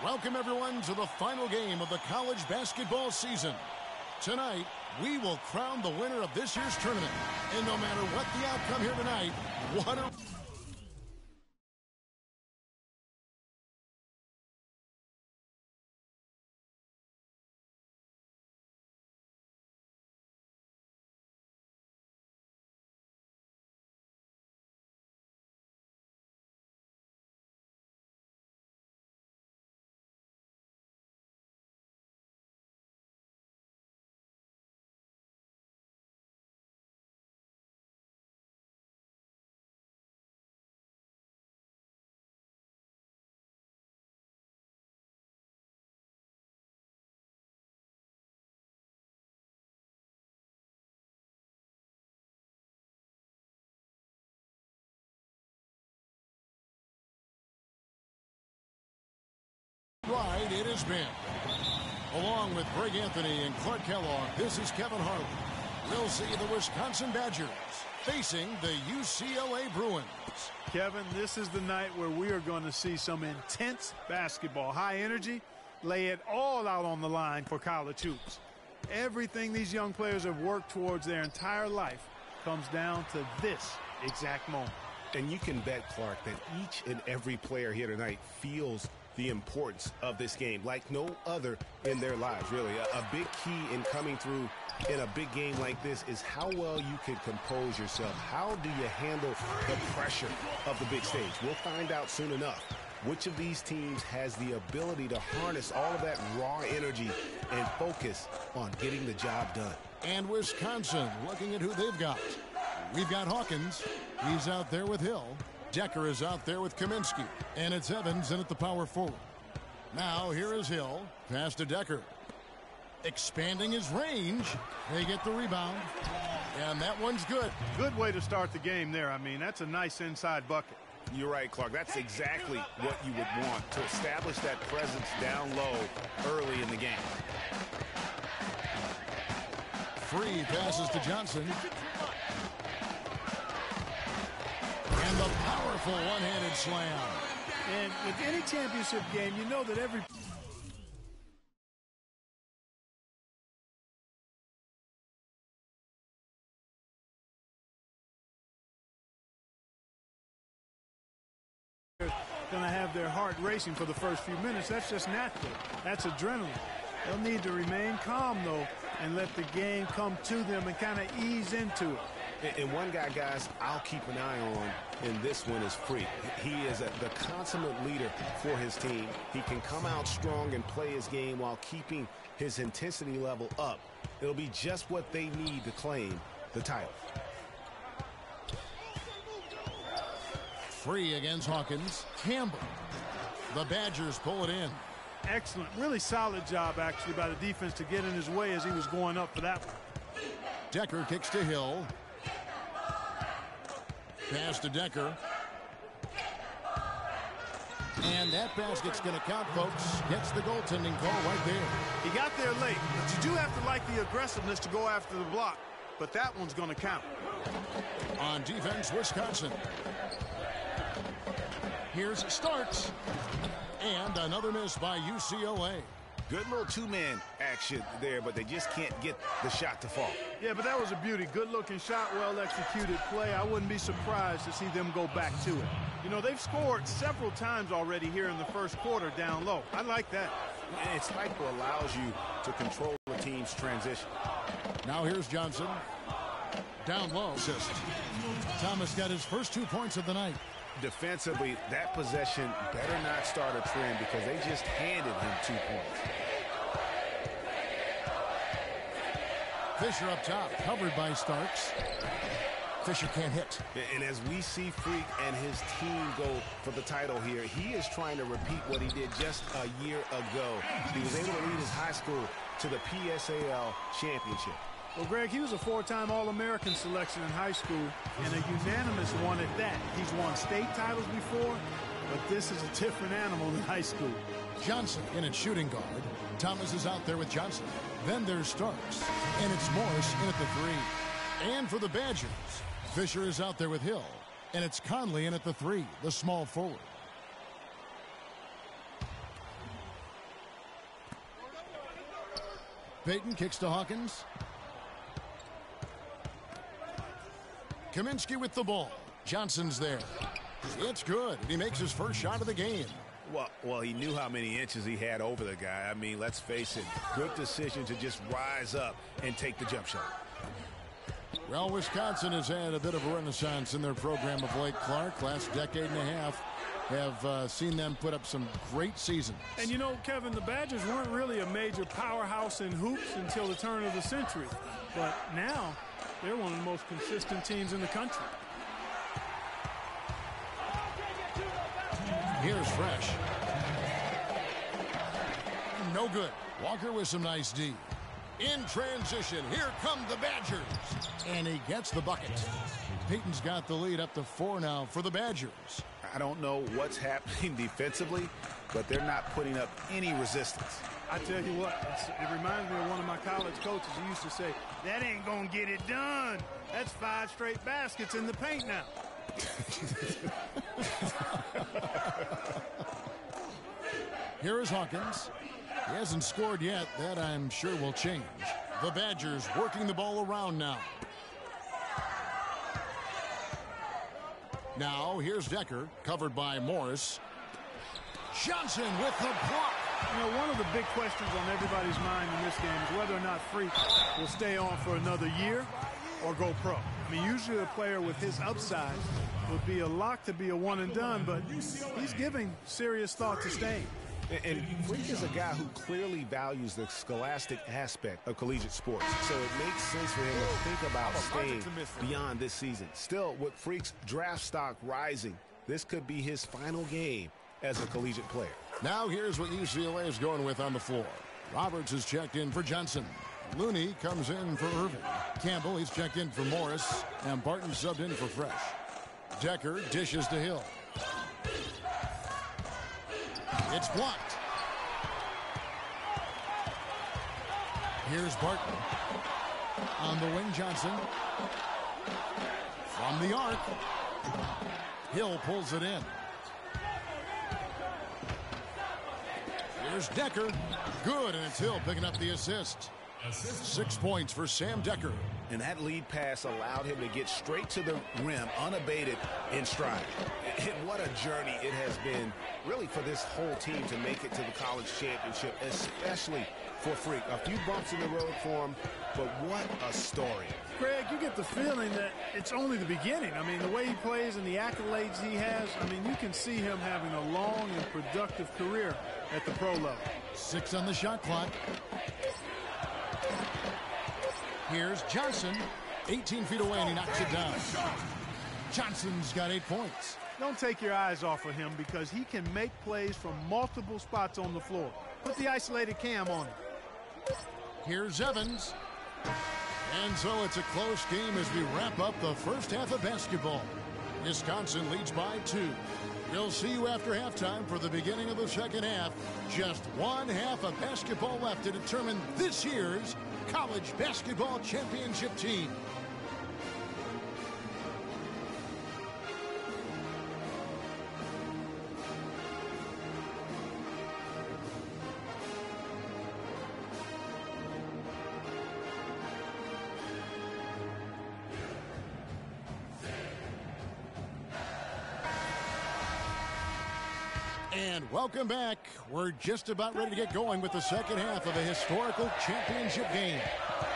Welcome, everyone, to the final game of the college basketball season. Tonight, we will crown the winner of this year's tournament. And no matter what the outcome here tonight, what a... Right, it has been. Along with Greg Anthony and Clark Kellogg, this is Kevin Harlan. We'll see the Wisconsin Badgers facing the UCLA Bruins. Kevin, this is the night where we are going to see some intense basketball. High energy, lay it all out on the line for college hoops. Everything these young players have worked towards their entire life comes down to this exact moment. And you can bet, Clark, that each and every player here tonight feels the importance of this game like no other in their lives, really. A big key in coming through in a big game like this is how well you can compose yourself. How do you handle the pressure of the big stage? We'll find out soon enough which of these teams has the ability to harness all of that raw energy and focus on getting the job done. And Wisconsin looking at who they've got. We've got Hawkins. He's out there with Hill. Decker is out there with Kaminsky. And it's Evans in at the power forward. Now here is Hill. Pass to Decker. Expanding his range. They get the rebound. And that one's good. Good way to start the game there. I mean, that's a nice inside bucket. You're right, Clark. That's exactly what you would want, to establish that presence down low early in the game. Free passes to Johnson. And the powerful one-handed slam. And with any championship game, you know that every... going to have their heart racing for the first few minutes. That's just natural. That's adrenaline. They'll need to remain calm, though, and let the game come to them and kind of ease into it. And one guy, guys, I'll keep an eye on in this one is Free. He is the consummate leader for his team. He can come out strong and play his game while keeping his intensity level up. It'll be just what they need to claim the title. Free against Hawkins. Campbell. The Badgers pull it in. Excellent. Really solid job, actually, by the defense to get in his way as he was going up for that one. Decker kicks to Hill. Pass to Decker. And that basket's going to count, folks. Gets the goaltending call right there. He got there late, but you do have to like the aggressiveness to go after the block. But that one's going to count. On defense, Wisconsin. Here's Starks. And another miss by UCLA. Good little two-man action there, but they just can't get the shot to fall. Yeah, but that was a beauty. Good-looking shot, well-executed play. I wouldn't be surprised to see them go back to it. You know, they've scored several times already here in the first quarter down low. I like that. It's like what allows you to control the team's transition. Now here's Johnson. Down low. Assist. Thomas got his first 2 points of the night. Defensively, that possession better not start a trend because they just handed him 2 points. Fisher up top, covered by Starks. Fisher can't hit. And as we see Freak and his team go for the title here, he is trying to repeat what he did just a year ago. He was able to lead his high school to the PSAL championship. Well, Greg, he was a 4-time All-American selection in high school and a unanimous one at that. He's won state titles before, but this is a different animal than high school. Johnson in at shooting guard. Thomas is out there with Johnson. Then there's Starks, and it's Morris in at the 3. And for the Badgers, Fisher is out there with Hill, and it's Conley in at the 3, the small forward. Payton kicks to Hawkins. Kaminsky with the ball. Johnson's there. It's good. He makes his first shot of the game. Well, he knew how many inches he had over the guy. I mean, let's face it, good decision to just rise up and take the jump shot. Well, Wisconsin has had a bit of a renaissance in their program of late. Clark, last decade and a half, have seen them put up some great seasons. And you know, Kevin, the Badgers weren't really a major powerhouse in hoops until the turn of the century. But now, they're one of the most consistent teams in the country. Here's Fresh. No good. Walker with some nice D. In transition, here come the Badgers. And he gets the bucket. Payton's got the lead up to 4 now for the Badgers. I don't know what's happening defensively, but they're not putting up any resistance. I tell you what, it reminds me of one of my college coaches who used to say, that ain't going to get it done. That's 5 straight baskets in the paint now. Here is Hawkins. He hasn't scored yet. That, I'm sure, will change. The Badgers working the ball around now. Now, here's Decker, covered by Morris. Johnson with the block. You know, one of the big questions on everybody's mind in this game is whether or not Freak will stay on for another year or go pro. I mean, usually a player with his upside would be a lock to be a one and done, but he's giving serious thought to staying. And Freak is a guy who clearly values the scholastic aspect of collegiate sports. So it makes sense for him to think about staying beyond this season. Still, with Freak's draft stock rising, this could be his final game as a collegiate player. Now here's what UCLA is going with on the floor. Roberts is checked in for Johnson. Looney comes in for Irving. Campbell, he's checked in for Morris. And Barton subbed in for Fresh. Decker dishes to Hill. It's blocked. Here's Barton. On the wing, Johnson. From the arc. Hill pulls it in. Here's Decker. Good, and it's Hill picking up the assist. 6 points for Sam Decker. And that lead pass allowed him to get straight to the rim, unabated in stride. And what a journey it has been, really, for this whole team to make it to the college championship, especially for Freak. A few bumps in the road for him, but what a story. Greg, you get the feeling that it's only the beginning. I mean, the way he plays and the accolades he has, I mean, you can see him having a long and productive career at the pro level. 6 on the shot clock. Here's Johnson, 18 feet away, and he knocks it down. Johnson's got 8 points. Don't take your eyes off of him because he can make plays from multiple spots on the floor. Put the isolated cam on him. Here's Evans. And so it's a close game as we wrap up the first half of basketball. Wisconsin leads by 2. We'll see you after halftime for the beginning of the second half. Just one half of basketball left to determine this year's college basketball championship team. And welcome back. We're just about ready to get going with the second half of a historical championship game.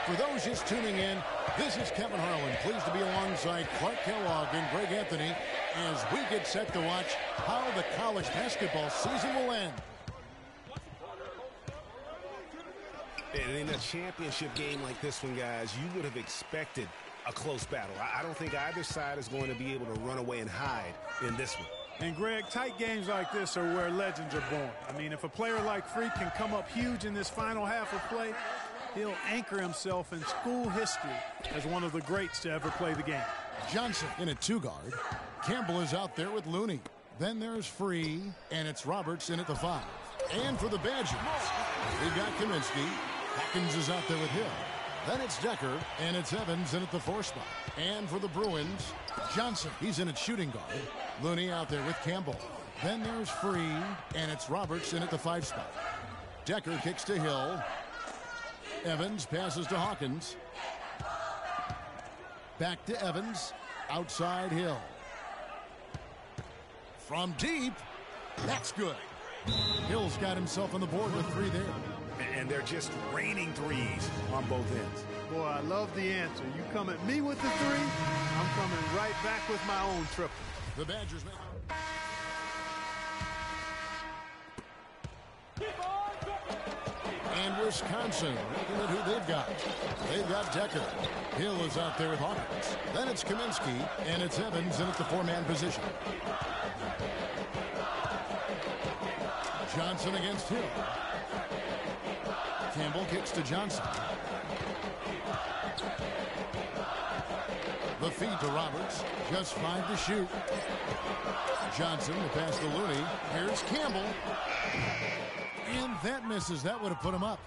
For those just tuning in, this is Kevin Harlan, pleased to be alongside Clark Kellogg and Greg Anthony as we get set to watch how the college basketball season will end. And in a championship game like this one, guys, you would have expected a close battle. I don't think either side is going to be able to run away and hide in this one. And, Greg, tight games like this are where legends are born. I mean, if a player like Freak can come up huge in this final half of play, he'll anchor himself in school history as one of the greats to ever play the game. Johnson in at 2-guard. Campbell is out there with Looney. Then there's Free, and it's Roberts in at the 5. And for the Badgers, we've got Kaminsky. Hawkins is out there with Hill. Then it's Decker, and it's Evans in at the 4 spot. And for the Bruins, Johnson, he's in at shooting guard. Looney out there with Campbell. Then there's Free, and it's Roberts in at the 5 spot. Decker kicks to Hill. Evans passes to Hawkins. Back to Evans. Outside Hill. From deep, that's good. Hill's got himself on the board with 3 there. And they're just raining threes on both ends. Boy, I love the answer. You come at me with the 3, I'm coming right back with my own triple. The Badgers make and Wisconsin, looking at who they've got. They've got Decker. Hill is out there with Hawkins. Then it's Kaminsky, and it's Evans in at the 4-man position. Johnson against Hill. Campbell kicks to Johnson. The feed to Roberts. Just 5 to shoot. Johnson to pass to Looney. Here's Campbell. And that misses. That would have put him up.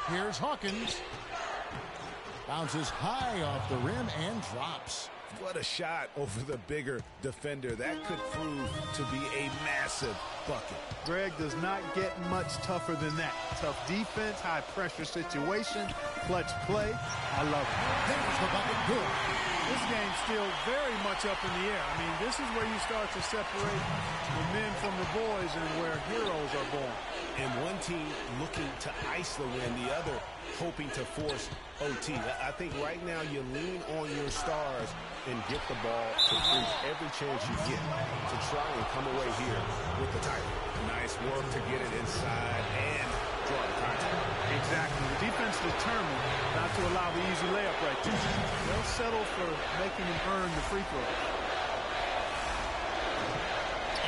Here's Hawkins. Bounces high off the rim and drops. What a shot over the bigger defender. That could prove to be a massive bucket. Greg does not get much tougher than that. Tough defense, high pressure situation, clutch play. I love it. There's the bucket. Good. This game's still very much up in the air. I mean, this is where you start to separate the men from the boys and where heroes are born. And one team looking to ice the win, the other hoping to force OT. I think right now you lean on your stars and get the ball to Freak every chance you get to try and come away here with the title. Nice work to get it inside and draw the contact. Exactly. The defense determined not to allow the easy layup right there. They'll settle for making him earn the free throw.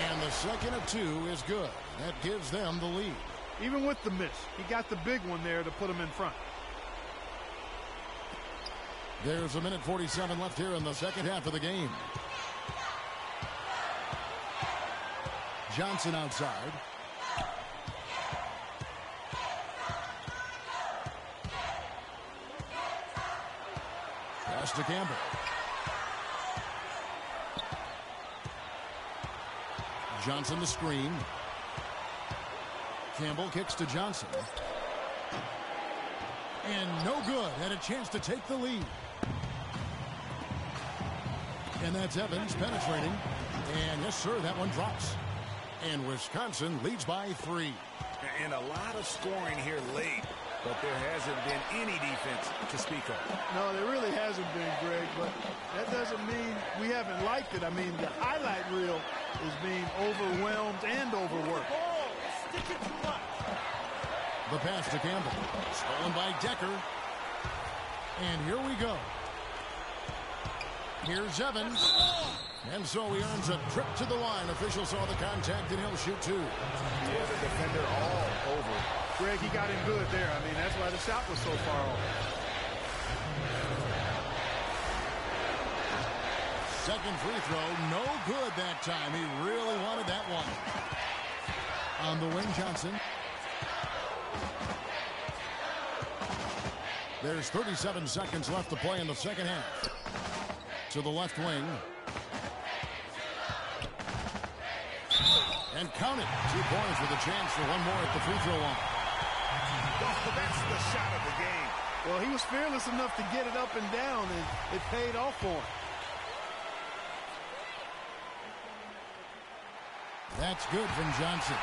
And the second of 2 is good. That gives them the lead. Even with the miss, he got the big one there to put him in front. There's 1:47 left here in the second half of the game. Johnson outside. Pass to Campbell. Johnson the screen. Campbell kicks to Johnson. And no good. Had a chance to take the lead. And that's Evans penetrating. And yes, sir, that one drops. And Wisconsin leads by 3. And a lot of scoring here late, but there hasn't been any defense to speak of. No, there really hasn't been, Greg, but that doesn't mean we haven't liked it. I mean, the highlight reel is being overwhelmed and overworked. The pass to Campbell. Stolen by Decker. And here we go. Here's Evans. And so he earns a trip to the line. Officials saw the contact and he'll shoot 2. Yeah, the defender all over. Greg, he got him good there. I mean, that's why the shot was so far off. Second free throw, no good that time. He really wanted that one. On the wing, Johnson. There's 37 seconds left to play in the second half. To the left wing. And count it. 2 points with a chance for one more at the free throw line. Oh, that's the shot of the game. Well, he was fearless enough to get it up and down, and it paid off for him. That's good from Johnson.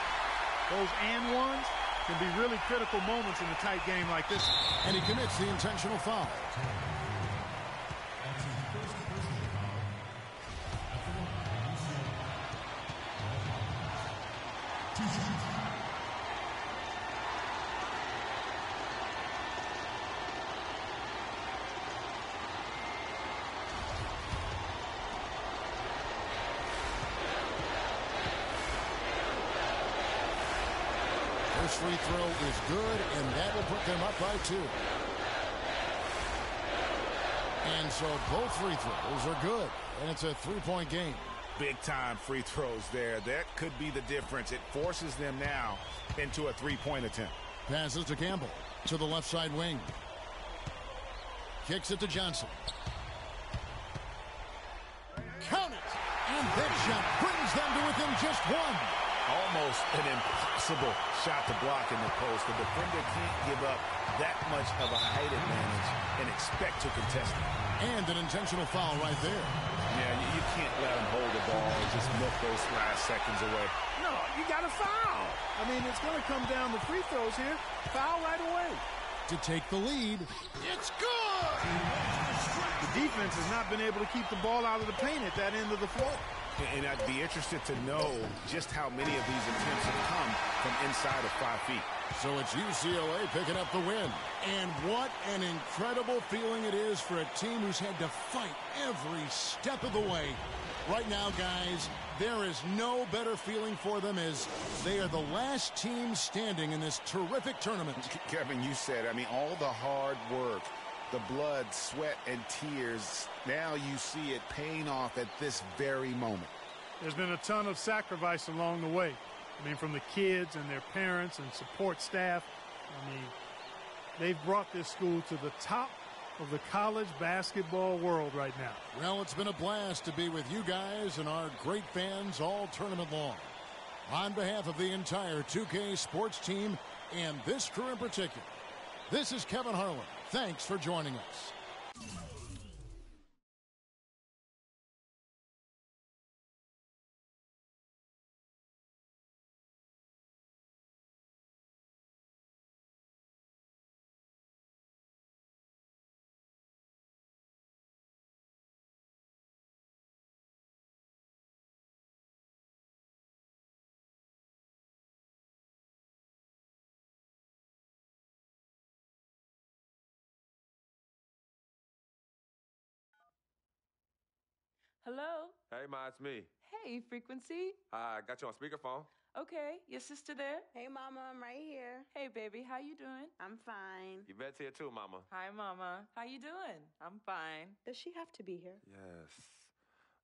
Those and ones can be really critical moments in a tight game like this. And he commits the intentional foul. First free throw is good, and that will put them up by 2. And so both free throws are good, and it's a 3-point game. Big-time free throws there. That could be the difference. It forces them now into a 3-point attempt. Passes to Campbell to the left side wing. Kicks it to Johnson. Count it! And that shot brings them to within just 1. Almost an impossible shot to block in the post. The defender can't give up that much of a height advantage and expect to contest it. And an intentional foul right there. Yeah, you can't let him hold the ball and just milk those last seconds away. No, you got to foul. I mean, it's going to come down to free throws here. Foul right away. To take the lead. It's good! The defense has not been able to keep the ball out of the paint at that end of the floor. And I'd be interested to know just how many of these attempts have come from inside of 5 feet. So it's UCLA picking up the win. And what an incredible feeling it is for a team who's had to fight every step of the way. Right now, guys, there is no better feeling for them as they are the last team standing in this terrific tournament. Kevin, you said, I mean, all the hard work, the blood, sweat, and tears, now you see it paying off at this very moment. There's been a ton of sacrifice along the way. I mean, from the kids and their parents and support staff. I mean, they've brought this school to the top of the college basketball world right now. Well, it's been a blast to be with you guys and our great fans all tournament long. On behalf of the entire 2K sports team and this crew in particular, this is Kevin Harlan. Thanks for joining us. Hello? Hey, Ma, it's me. Hey, Frequency. I got you on speakerphone. Okay, your sister there? Hey, Mama, I'm right here. Hey, baby, how you doing? I'm fine. Yvette's here too, Mama. Hi, Mama. How you doing? I'm fine. Does she have to be here? Yes.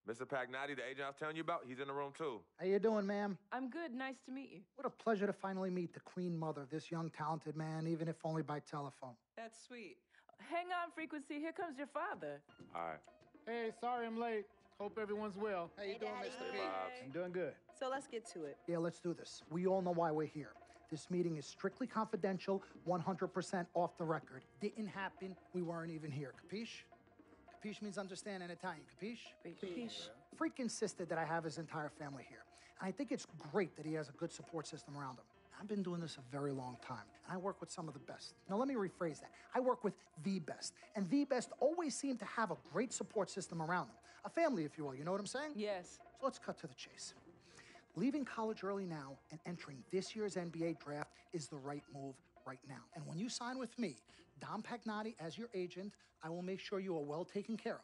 Mr. Pagnotti, the agent I was telling you about, he's in the room too. How you doing, ma'am? I'm good. Nice to meet you. What a pleasure to finally meet the queen mother of this young, talented man, even if only by telephone. That's sweet. Hang on, Frequency. Here comes your father. All right. Hey, sorry I'm late. Hope everyone's well. How you doing, Mr. P? I'm doing good. So let's get to it. Yeah, let's do this. We all know why we're here. This meeting is strictly confidential, 100% off the record. Didn't happen. We weren't even here. Capiche? Capiche means understand in Italian. Capiche? Capiche. Freak insisted that I have his entire family here. And I think it's great that he has a good support system around him. I've been doing this a very long time, and I work with some of the best. Now, let me rephrase that. I work with the best, and the best always seem to have a great support system around them. A family, if you will. You know what I'm saying? Yes. So let's cut to the chase. Leaving college early now and entering this year's NBA draft is the right move right now. And when you sign with me, Dom Pagnotti, as your agent, I will make sure you are well taken care of.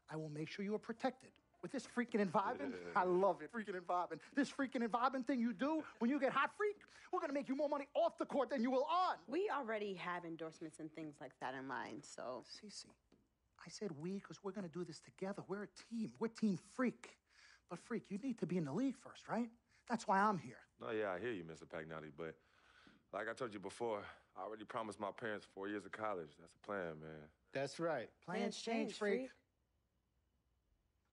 I will make sure you are protected. With this freaking and vibing, I love it, freaking and vibing. This freaking and vibing thing you do when you get hot, freak, we're going to make you more money off the court than you will on. We already have endorsements and things like that in mind, so. Cece, I said we because we're going to do this together. We're a team. We're Team Freak. But, Freak, you need to be in the league first, right? That's why I'm here. No, yeah, I hear you, Mr. Pagnotti, but like I told you before, I already promised my parents 4 years of college. That's the plan, man. That's right. Plans change, Freak.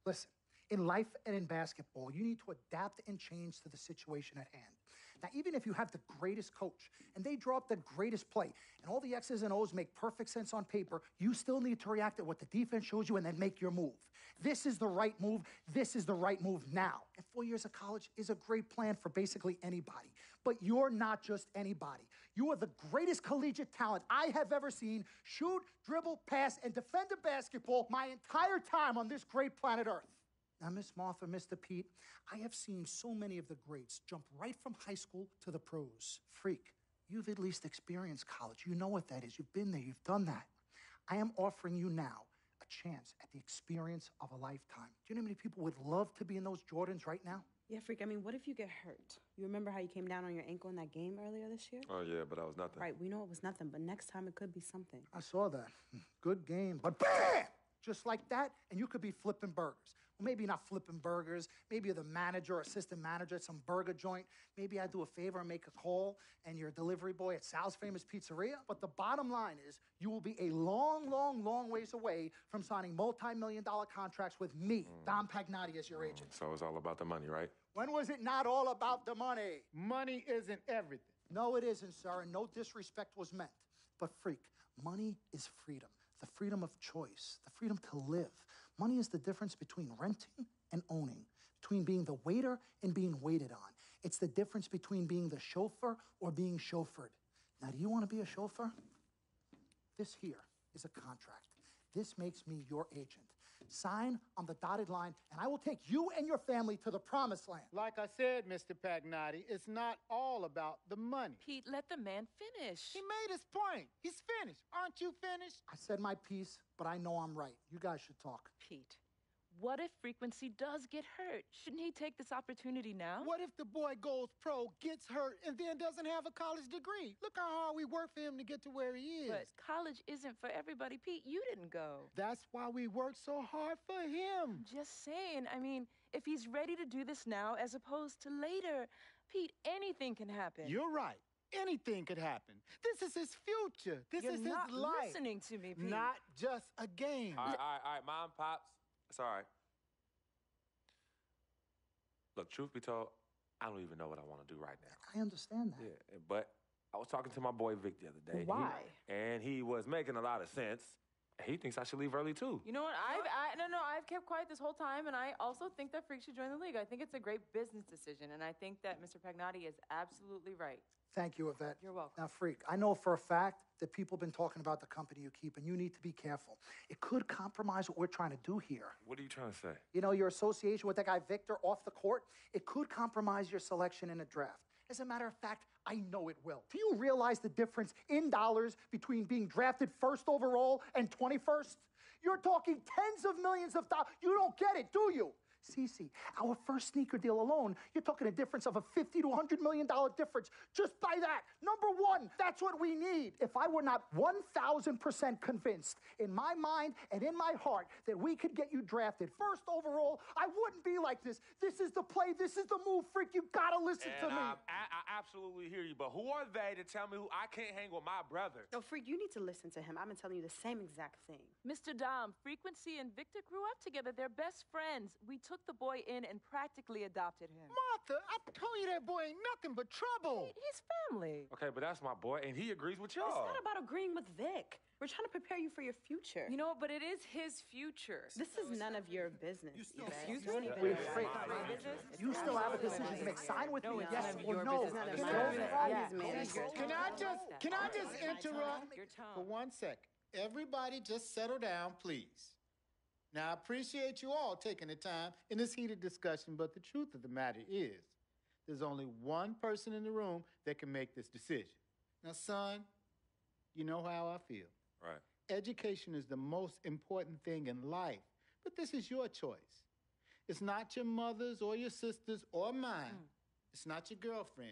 Listen, in life and in basketball, you need to adapt and change to the situation at hand. Now, even if you have the greatest coach and they draw up the greatest play and all the X's and O's make perfect sense on paper, you still need to react to what the defense shows you and then make your move. This is the right move. This is the right move now. And 4 years of college is a great plan for basically anybody. But you're not just anybody. You are the greatest collegiate talent I have ever seen shoot, dribble, pass, and defend a basketball my entire time on this great planet Earth. Now, Miss Martha, Mr. Pete, I have seen so many of the greats jump right from high school to the pros. Freak, you've at least experienced college. You know what that is. You've been there. You've done that. I am offering you now a chance at the experience of a lifetime. Do you know how many people would love to be in those Jordans right now? Yeah, Freak, I mean, what if you get hurt? You remember how you came down on your ankle in that game earlier this year? Oh, yeah, but that was nothing. Right, we know it was nothing, but next time it could be something. I saw that. Good game, but bam! Just like that, and you could be flipping burgers. Well, maybe not flipping burgers. Maybe you're the manager or assistant manager at some burger joint. Maybe I do a favor and make a call, and you're a delivery boy at Sal's Famous Pizzeria. But the bottom line is you will be a long, long, long ways away from signing multi-million-dollar contracts with me, Dom Pagnotti, as your agent. So it's all about the money, right? When was it not all about the money? Money isn't everything. No, it isn't, sir, and no disrespect was meant. But, Freak, money is freedom. The freedom of choice, the freedom to live. Money is the difference between renting and owning, between being the waiter and being waited on. It's the difference between being the chauffeur or being chauffeured. Now, do you want to be a chauffeur? This here is a contract. This makes me your agent. Sign on the dotted line, and I will take you and your family to the promised land. Like I said, Mr. Pagnotti, it's not all about the money. Pete, let the man finish. He made his point. He's finished. Aren't you finished? I said my piece, but I know I'm right. You guys should talk. Pete, what if Frequency does get hurt? Shouldn't he take this opportunity now? What if the boy goes pro, gets hurt, and then doesn't have a college degree? Look how hard we work for him to get to where he is. But college isn't for everybody. Pete, you didn't go. That's why we work so hard for him. Just saying. I mean, if he's ready to do this now as opposed to later, Pete, anything can happen. You're right. Anything could happen. This is his future. This is his life. You're not listening to me, Pete. Not just a game. All right, Mom, Pops. It's all right. Look, truth be told, I don't even know what I want to do right now. I understand that. Yeah, but I was talking to my boy Vic the other day. Why? And he was making a lot of sense. He thinks I should leave early, too. You know what? I've kept quiet this whole time, and I also think that Freak should join the league. I think it's a great business decision, and I think that Mr. Pagnotti is absolutely right. Thank you, Yvette. You're welcome. Now, Freak, I know for a fact that people have been talking about the company you keep, and you need to be careful. It could compromise what we're trying to do here. What are you trying to say? You know, your association with that guy Victor off the court, it could compromise your selection in a draft. As a matter of fact, I know it will. Do you realize the difference in dollars between being drafted first overall and 21st? You're talking tens of millions of dollars. You don't get it, do you? Cece, our first sneaker deal alone, you're talking a difference of a $50 to $100 million difference just by that. Number one, that's what we need. If I were not 1,000% convinced in my mind and in my heart that we could get you drafted first overall, I wouldn't be like this. This is the play. This is the move, Freak. You gotta listen to me. I absolutely hear you, but who are they to tell me who I can't hang with my brother? No, Freak, you need to listen to him. I've been telling you the same exact thing. Mr. Dom, Frequency and Victor grew up together. They're best friends. We took the boy in and practically adopted him. Martha, I told you that boy ain't nothing but trouble. He's family. Okay, but that's my boy, and he agrees with y'all. It's not about agreeing with Vic. We're trying to prepare you for your future. You know, but it is his future. This is none of your business. Excuse me? You still have a decision to make. Sign with me, yes or no. Can I just interrupt for 1 second? Everybody just settle down, please. Now, I appreciate you all taking the time in this heated discussion, but the truth of the matter is there's only one person in the room that can make this decision. Now, son, you know how I feel. Right. Education is the most important thing in life, but this is your choice. It's not your mother's or your sister's or mine. It's not your girlfriend.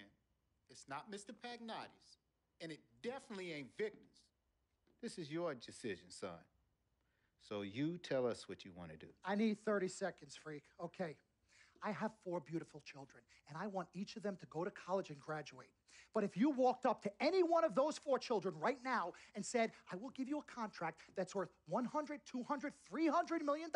It's not Mr. Pagnotti's. And it definitely ain't Victor's. This is your decision, son. So you tell us what you want to do. I need 30 seconds, Freak. Okay. I have 4 beautiful children, and I want each of them to go to college and graduate. But if you walked up to any one of those 4 children right now and said, I will give you a contract that's worth $100, $200, $300 million,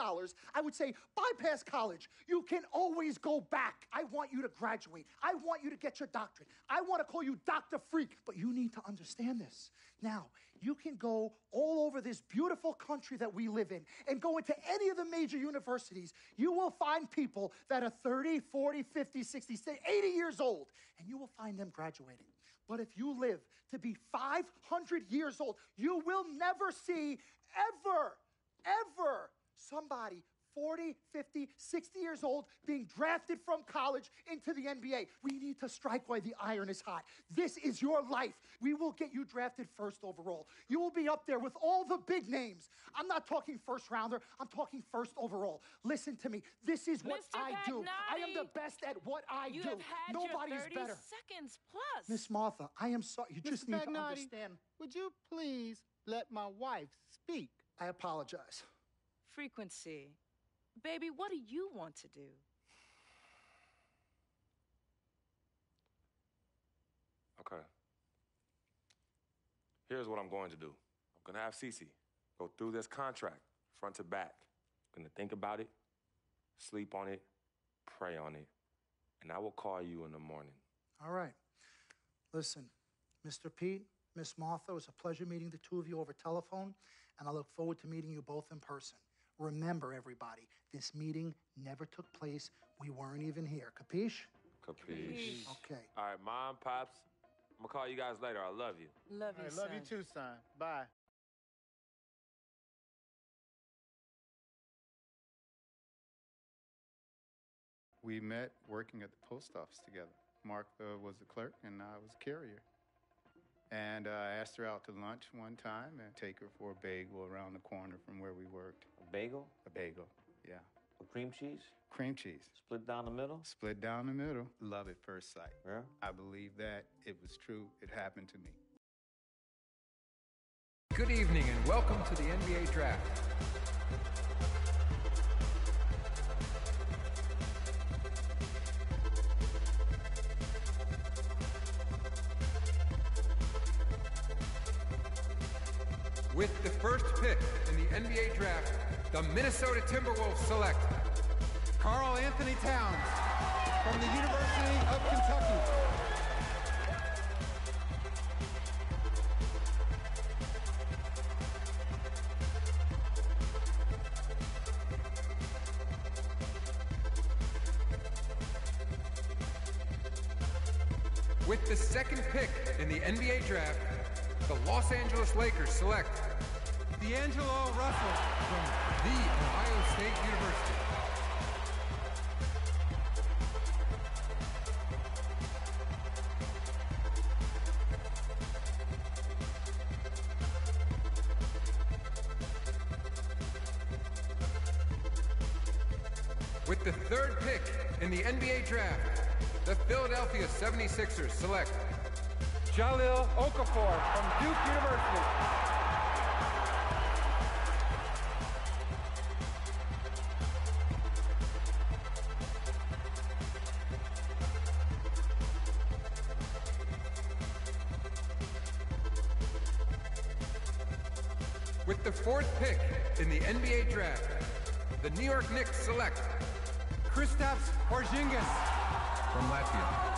I would say, bypass college. You can always go back. I want you to graduate. I want you to get your doctorate. I want to call you Dr. Freak. But you need to understand this. Now, you can go all over this beautiful country that we live in and go into any of the major universities. You will find people that are 30, 40, 50, 60, 80 years old, and you will find them graduating. But if you live to be 500 years old, you will never see ever somebody 40, 50, 60 years old being drafted from college into the NBA. We need to strike while the iron is hot. This is your life. We will get you drafted first overall. You will be up there with all the big names. I'm not talking first rounder. I'm talking first overall. Listen to me. This is what I do. I am the best at what I do. You have had Nobody your is 30 better. seconds plus. Miss Martha, I am sorry. You just Mr. need to Pagnotti, understand. Would you please let my wife speak? I apologize. Frequency. Baby, what do you want to do? Okay. Here's what I'm going to do. I'm going to have Cece go through this contract front to back. I'm going to think about it, sleep on it, pray on it, and I will call you in the morning. All right. Listen, Mr. Pete, Miss Martha, it was a pleasure meeting the two of you over telephone, and I look forward to meeting you both in person. Remember, everybody, this meeting never took place. We weren't even here. Capiche? Capiche. Okay. All right, Mom, Pops, I'm going to call you guys later. I love you. Love you, I love you too, son. Bye. We met working at the post office together. Martha was the clerk and I was a carrier. And I asked her out to lunch one time and take her for a bagel around the corner from where we worked. A bagel? A bagel, yeah. With cream cheese? Cream cheese. Split down the middle? Split down the middle. Love at first sight. Yeah? I believe that it was true. It happened to me. Good evening and welcome to the NBA Draft. With the first pick in the NBA Draft, the Minnesota Timberwolves select Karl Anthony Towns from the University of Kentucky. With the second pick in the NBA Draft, the Los Angeles Lakers select D'Angelo Russell from The Ohio State University. With the third pick in the NBA Draft, the Philadelphia 76ers select Jahlil Okafor from Duke University. With the fourth pick in the NBA Draft, the New York Knicks select Kristaps Porzingis from Latvia.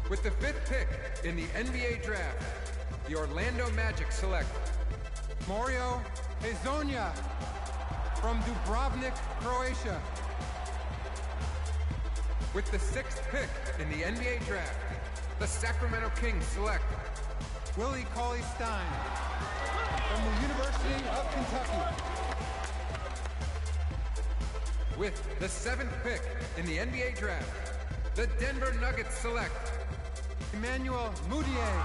With the fifth pick in the NBA Draft, the Orlando Magic select Mario Hezonja from Dubrovnik, Croatia. With the sixth pick in the NBA Draft, the Sacramento Kings select Willie Cauley-Stein from the University of Kentucky. With the seventh pick in the NBA Draft, the Denver Nuggets select Emmanuel Mudiay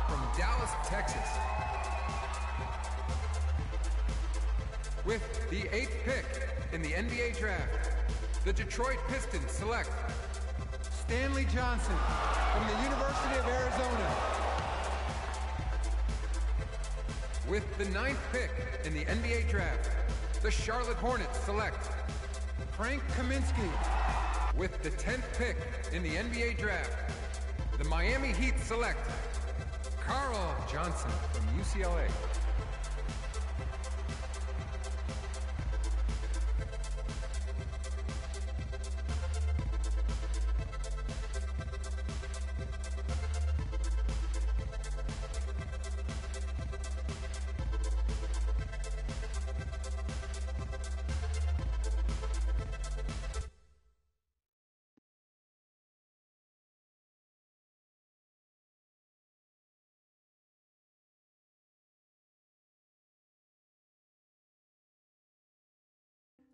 from Dallas, Texas. With the eighth pick in the NBA Draft, the Detroit Pistons select Stanley Johnson from the University of Arizona. With the ninth pick in the NBA Draft, the Charlotte Hornets select Frank Kaminsky. With the 10th pick in the NBA draft, the Miami Heat select Carl Johnson from UCLA.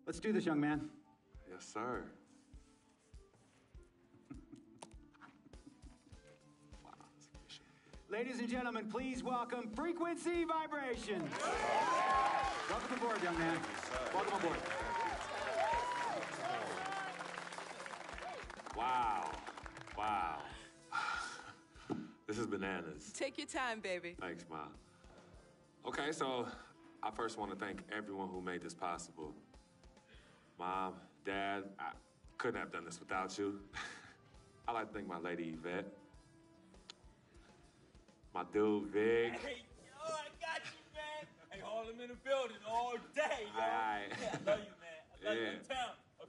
Let's do this, young man. Yes, sir. Ladies and gentlemen, please welcome Frequency Vibration. Welcome aboard, young man. Welcome aboard. Wow. Wow. This is bananas. Take your time, baby. Thanks, Ma. Okay, so I first want to thank everyone who made this possible. Mom, Dad, I couldn't have done this without you. I'd like to thank my lady Yvette. My dude, Vig. Hey, yo, I got you, man. Hey, Harlem in the building all day, yo. Aye. Yeah, I love you, man.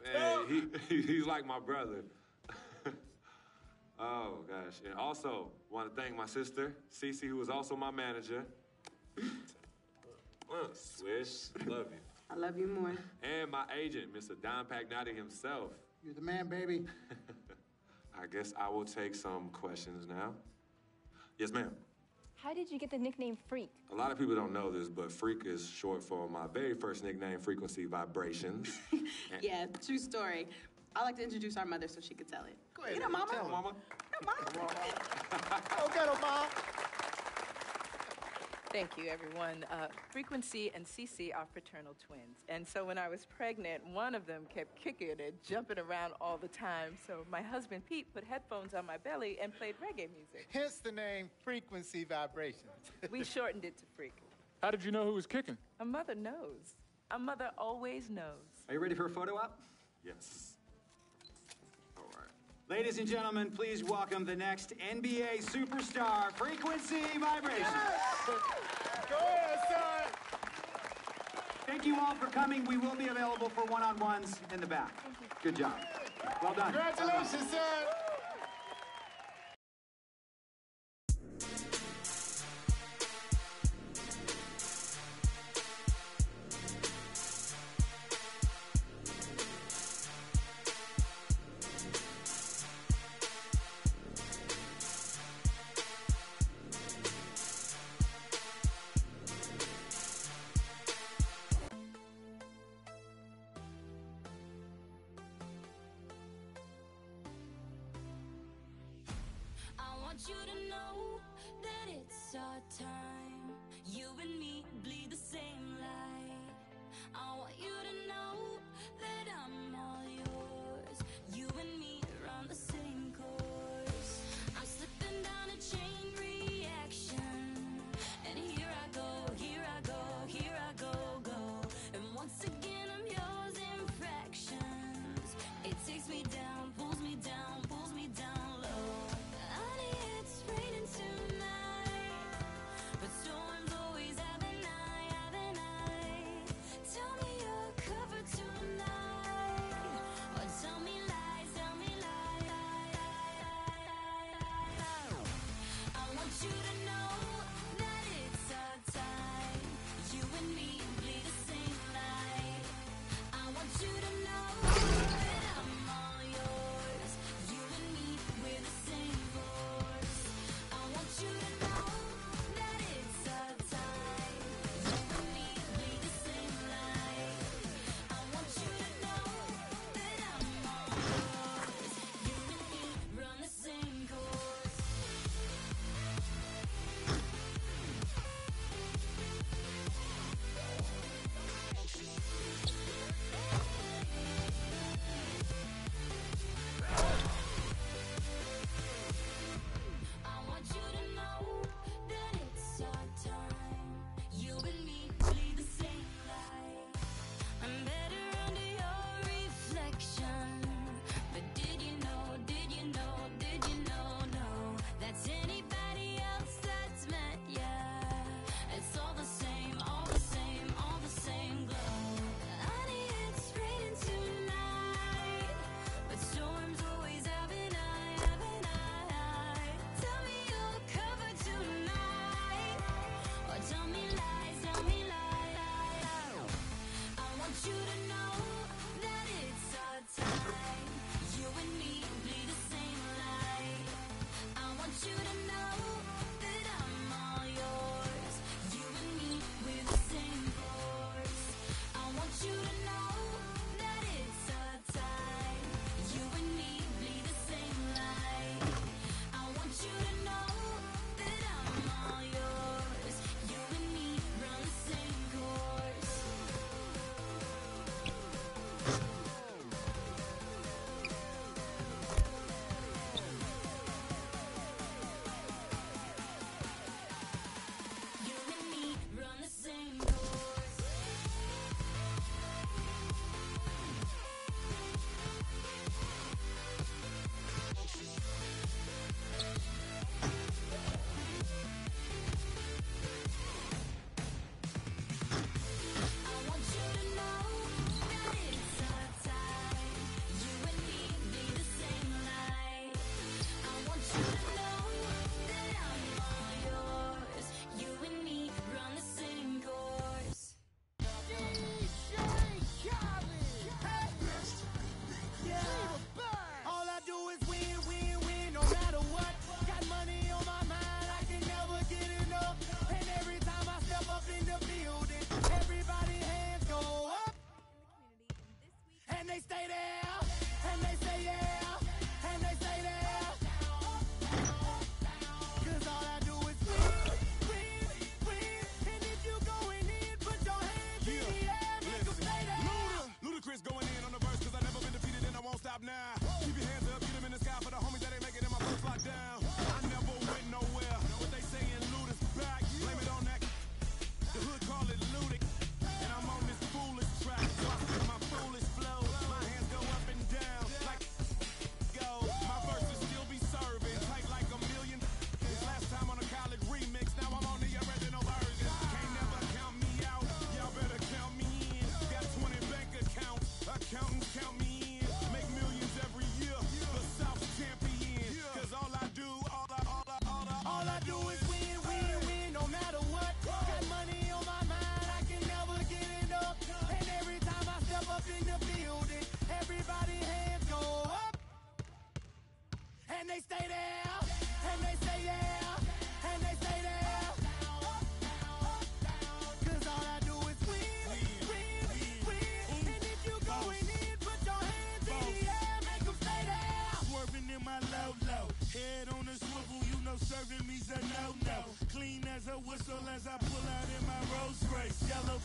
I love you uptown. He's like my brother. Oh, gosh. And also, want to thank my sister, Cece, who is also my manager. Swish, love you. I love you more. And my agent, Mr. Don Pagnotti himself. You're the man, baby. I guess I will take some questions now. Yes, ma'am. How did you get the nickname Freak? A lot of people don't know this, but Freak is short for my very first nickname, Frequency Vibrations. Yeah, true story. I like to introduce our mother so she could tell it. Go ahead. You know, Mama. Tell her, Mama. Go get her, Mom. Thank you, everyone. Frequency and Cece are fraternal twins. And so when I was pregnant, one of them kept kicking and jumping around all the time. So my husband, Pete, put headphones on my belly and played reggae music. Hence the name Frequency Vibrations. We shortened it to Freak. How did you know who was kicking? A mother knows. A mother always knows. Are you ready for a photo op? Yes. All right. Ladies and gentlemen, please welcome the next NBA superstar, Frequency Vibration. Go ahead, son. Thank you all for coming. We will be available for one-on-ones in the back. Good job. Well done. Congratulations, son. You to know that it's our time. You and me bleed the same light. I want you to know that I'm all yours. You and me are on the same course. I'm slipping down a chain reaction, and here I go, here I go, here I go, go. And once again I'm yours in fractions. It takes me down, pulls me down low. Honey, it's raining.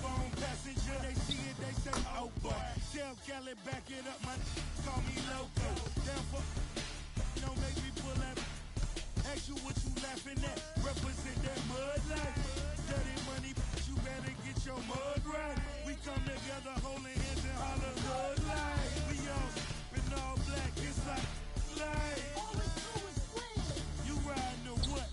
phone passenger, they see it, they say, oh boy. Tell Kelly, back it up, my call me loco. Therefore, don't make me pull that. Ask you what you laughing at. Represent that mud life. Dirty money, you better get your mud right. We come together, holding hands and holler mud life. We all in all black, it's like life. You riding the what?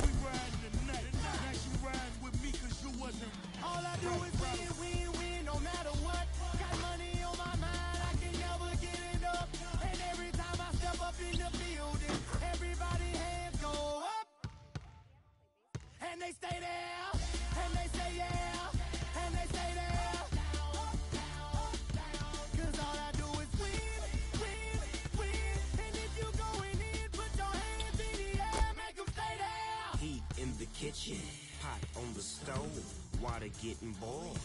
We riding the night. Now you riding with me cause you wasn't. All I do is win, win, win, no matter what. Got money on my mind, I can never get it up. And every time I step up in the building, everybody hands go up. And they stay there, and they say yeah, and they stay there. Cause all I do is win, win, win. And if you going in, put your hands in the air, make them stay there. Heat in the kitchen, pot on the stove, water getting boiled.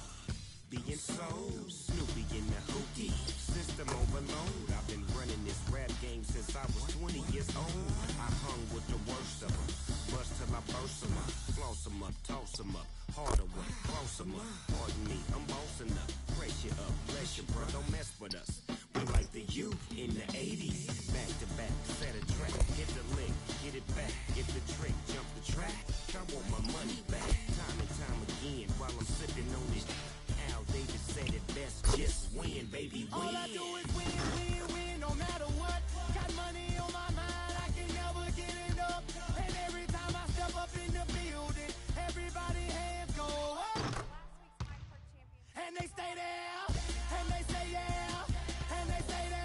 Being sold, Snoopy in the hootie, system overload. I've been running this rap game since I was 20 years old. I hung with the worst of them, bust till I burst them up, floss them up, toss them up, harder work, close them up. Pardon me, I'm bossing up, pressure up, bless you, bro, don't mess with us. We like the youth in the 80s, back to back, set a track, hit the lick, get it back, get the trick, jump the track. I want my money back, time and time again, while I'm sipping on this. Al Davis said it best, just win, baby, win. All I do is win, win, win, no matter what. Got money on my mind, I can never get it up. And every time I step up in the building, everybody hands go up. And they stay there, and they say yeah, and they stay there.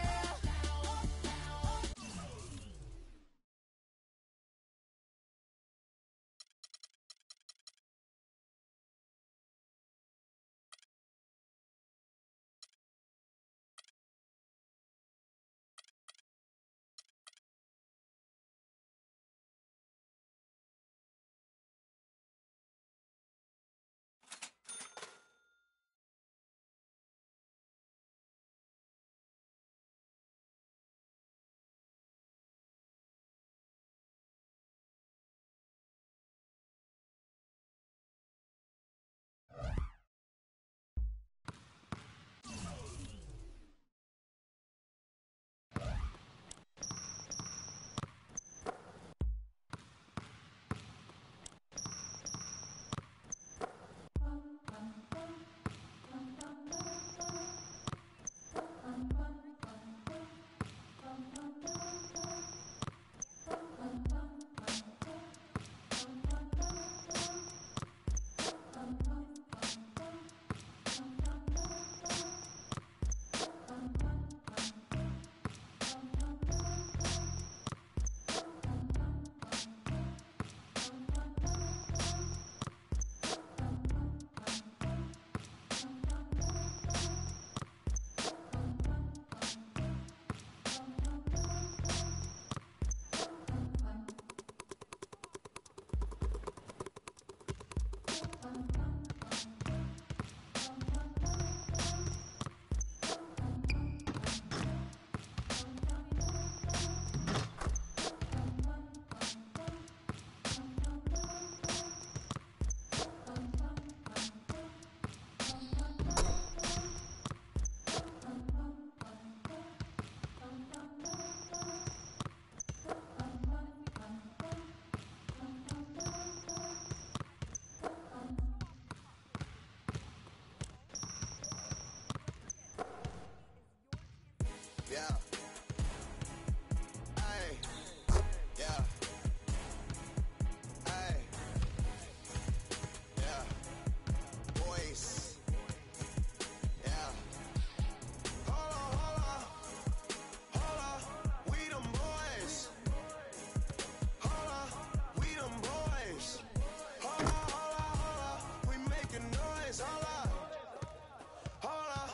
Yeah. Ay. Yeah. Ay. Yeah. Boys. Yeah. Hold on. We them boys. Hold on. We them boys. Hold on. We making noise. Hold on. Hold on.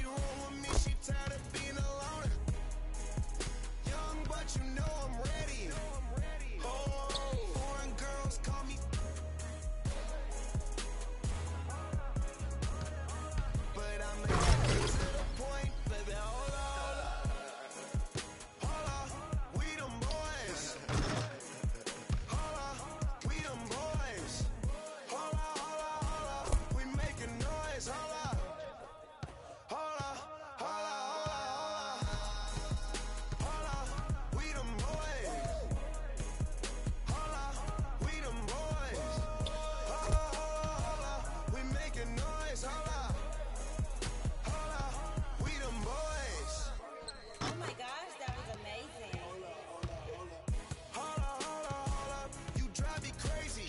she roll with me, she tired of being alone. Young, but you know I'm ready. Oh, foreign girls call me. But I'm gonna get to the point, baby. Hold on. Hold on. We them boys. Hold on. We them boys. Hold on. We making noise. Hold on. Hold on. Hold on. We them boys. Hold on. We them boys. Hold on. We making noise. Hold on. We them boys. Oh my gosh, that was amazing. Hold up. You drive me crazy.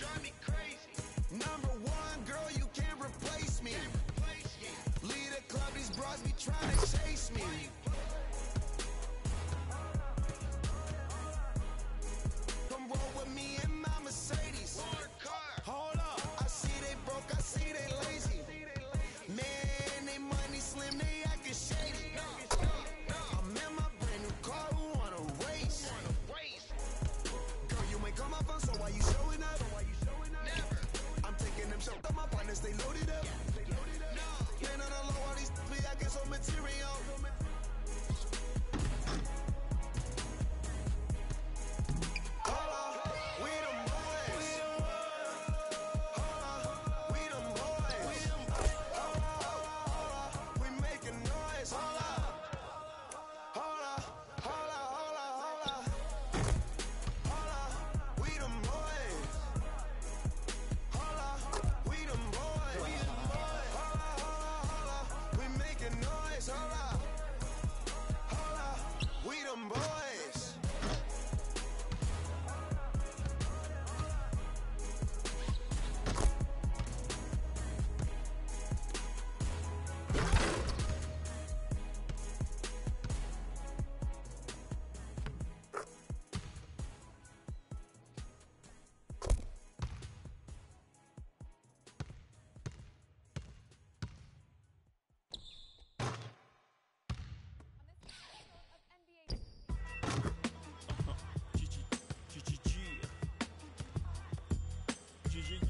Number one, girl, you can't replace me. Lead a club, these bras be trying to chase me. Come roll with me in my Mercedes. Hold up. I see they broke, I see they lazy. Man, they money slim, they acting shady. I'm in my brand new car, who wanna race? Girl, you ain't come up on, so why you showing up? Never. I'm taking them shots on my partners, they loaded up. Man, on the low, all these be acting so material. Hold up, we them boys. Hold up, we them boys. Hold up, we making noise. Hold up. Hold up. We them boys. Hold up. We them boys. We making noise. Hold up. We them boys.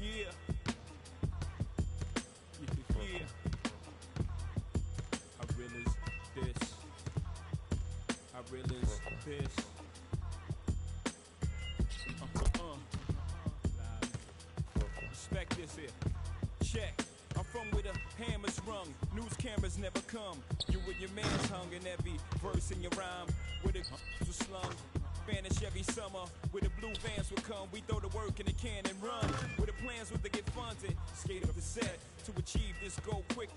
Yeah. How real is this? How real is this? Respect this here. Check. I'm from where the hammer's rung. News cameras never come. You and your man's hung in every verse in your rhyme. Where the was slung. Vanish every summer. Where the blue vans would come. We throw the work in the can and run. Where the plans were to get funded. Skate up the set to achieve this goal quick.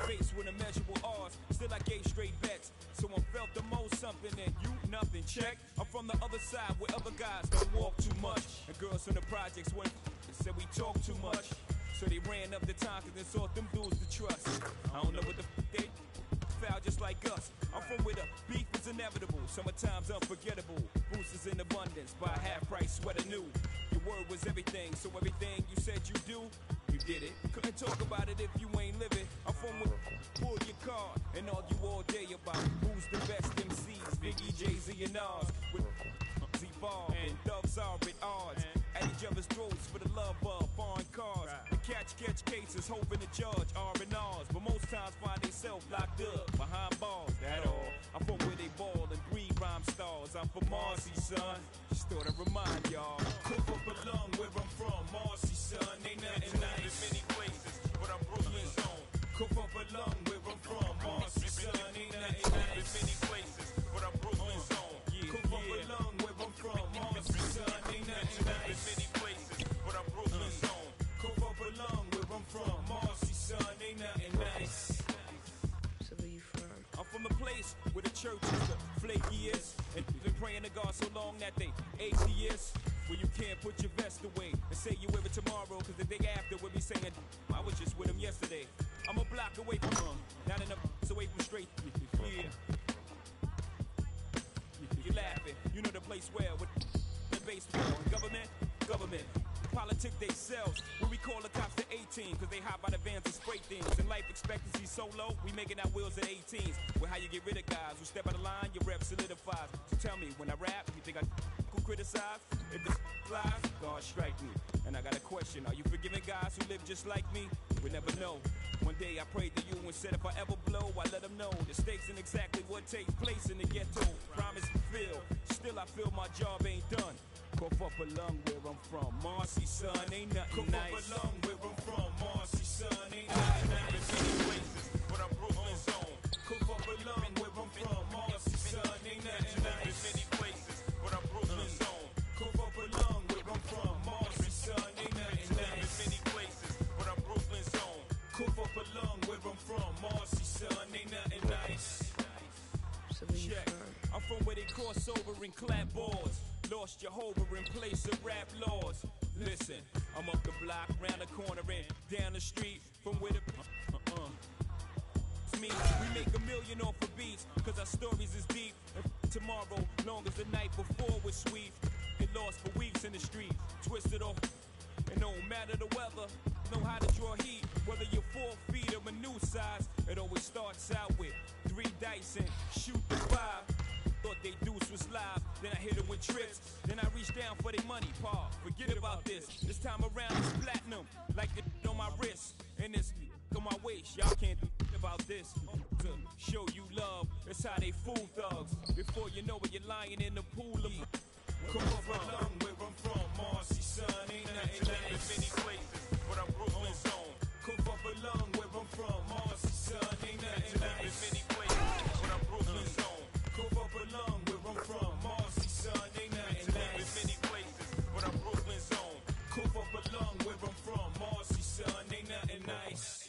Faced with immeasurable odds, still I gave straight bets. Someone felt the most something and you nothing. Check. I'm from the other side where other guys don't walk too much. And girls from the projects went said we talk too much. So they ran up the time cause they sought them dudes to trust. I don't know what the they foul just like us. I'm from where the beef is inevitable. Summertime's unforgettable. Boosters in abundance. Buy half price sweater new. Your word was everything, so everything you said you do, you did it. Couldn't talk about it if you ain't living. I'm from where pull your card and argue all day about who's the best MCs. Biggie, Jay-Z, and Nas. With Z-Ball and Doves are at odds. At each other's throats for the love of foreign cars. The catch cases, hoping the judge R&Rs. But most times find themselves locked up behind bars. That all. I'm from where they ball and breed rhyme stars. I'm from Marcy, son. Just thought I'd remind y'all. Cook up a lung where I'm from. Marcy, son. Ain't nothing nice in many places, but I'm Brooklyn's own. Cook up a lung where I'm from. Marcy, son. Ain't nothing nice in many places, but I'm Brooklyn's own. Cook up a lung where I'm from. Marcy, son. Ain't nothing nice in many places, but I'm Brooklyn's own. Cook up a lung where I'm from. Marcy, son. Ain't nothing nice. So where you from? I'm from a place where the church is the flakiest. And been praying to God so long that they atheists. Where you can't put your vest away and say you wear it tomorrow. Cause the day after we'll be saying, I was just with him yesterday. I'm a block away from him. Not enough away from straight. Yeah. You're laughing. You know the place where with the baseball. Government. Politic they sells. When we call the cops to 18. Cause they hop out of vans and spray things. And life expectancy so solo, we making our wheels at 18s. Well, how you get rid of guys who step out of line, your rep solidifies. So tell me, when I rap, you think I could criticize? If this flies, God strike me. And I got a question, are you forgiving guys who live just like me? We never know. One day I prayed to you and said if I ever blow, I let them know the stakes and exactly what takes place in the ghetto. Promise fulfill, still I feel my job ain't done. Cough up a lung where I'm from, Marcy son, ain't nothing nice. Cough up a lung where I'm from, Marcy son, ain't nothing nice. Many places, but I'm Brooklyn's own. Cough up a lung where I'm from, Marcy son, ain't nothing nice. Many places, but I'm Brooklyn's own. Cough up a lung where I'm from, Marcy son, ain't nothing nice. Many places, but I'm Brooklyn's own. Cough up a lung where I'm from, Marcy son, ain't nothing nice. Check. I'm from where they cross over and clap boards. Lost Jehovah in place of rap laws. Listen, I'm up the block, round the corner and down the street from where the it's me. We make $1 million off of beats, cause our stories is deep. And tomorrow, long as the night before was sweet. Get lost for weeks in the street, twisted off. And no matter the weather, know how to draw heat. Whether you're 4 feet or a new size, it always starts out with 3 dice and shoot the 5. Thought they deuce was live, then I hit it with tricks. Then I reach down for their money, pa. Forget about this. This time around it's platinum, like the on my wrist. And this on my waist, y'all can't think about this. To show you love, that's how they fool thugs. Before you know it, you're lying in the pool of come from where I'm from, Marcy son, ain't nothing nice. Many places, but I'm Brooklyn's own. Come up a lung where I'm from, Marcy son, ain't nothing nice. Many places, but I'm Brooklyn's own. Come up a lung where I'm from, Marcy son, ain't nothing nice. Many places, but I'm Brooklyn's own. Come up a lung where I'm from, Marcy son, ain't nothing nice.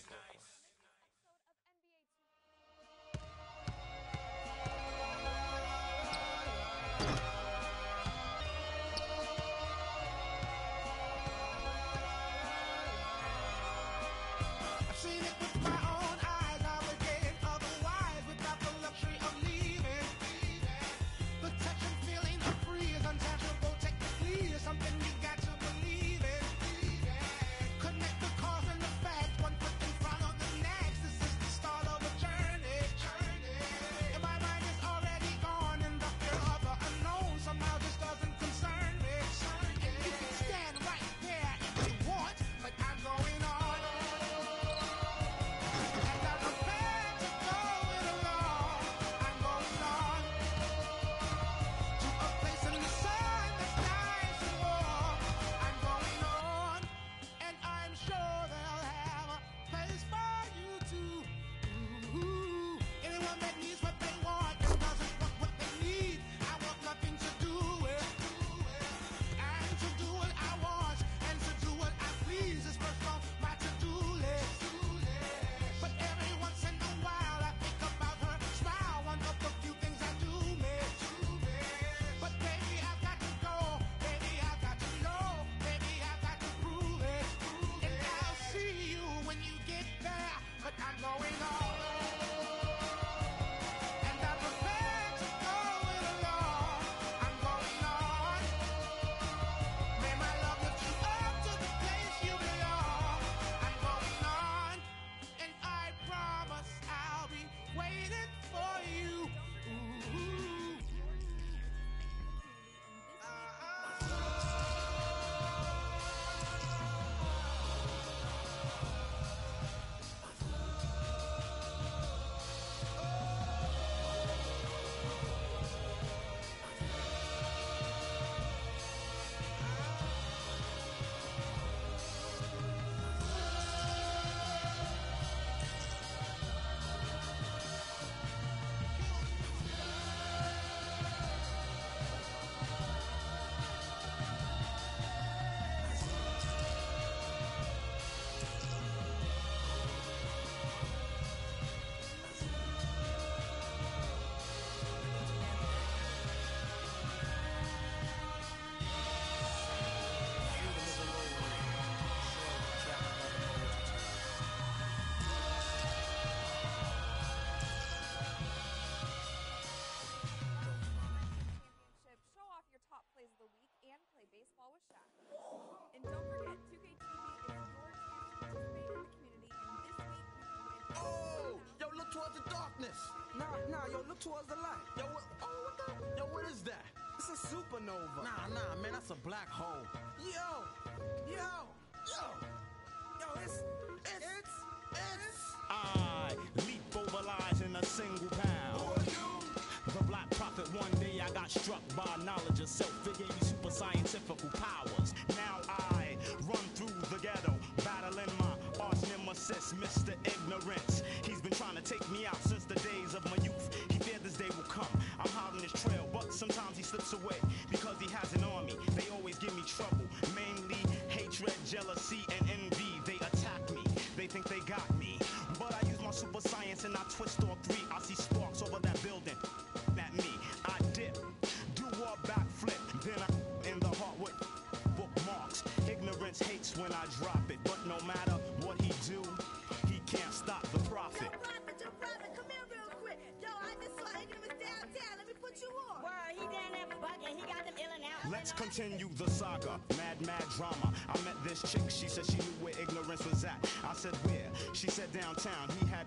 I've seen look towards the light. Yo, what is that? It's a supernova. Nah, man, that's a black hole. Yo, it's. I leap over lies in a single pound. The Black Prophet, one day I got struck by knowledge of self. It gave me super scientific powers. Now I run through the ghetto, battling my arch nemesis, Mr. Ignorance. He's been trying to take me out since the days of my youth. He feared this day will come. I'm hot on his trail, but sometimes he slips away because he has an army. They always give me trouble, mainly hatred, jealousy, and envy. They attack me, they think they got me, but I use my super science and I twist all three. I see sparks over that building. At me, I dip, do a backflip, then I in the heart with bookmarks. Ignorance hates when I drop it, but no matter what he do, he can't stop the prophet. Yo, prophet, come here real quick. Yo, I just saw Ignorance downtown. Let me put you on. Word, he down there bugging. He got them ill and out. Let's continue the saga, mad drama. I met this chick, she said she knew where Ignorance was at. I said where? She said downtown. He had...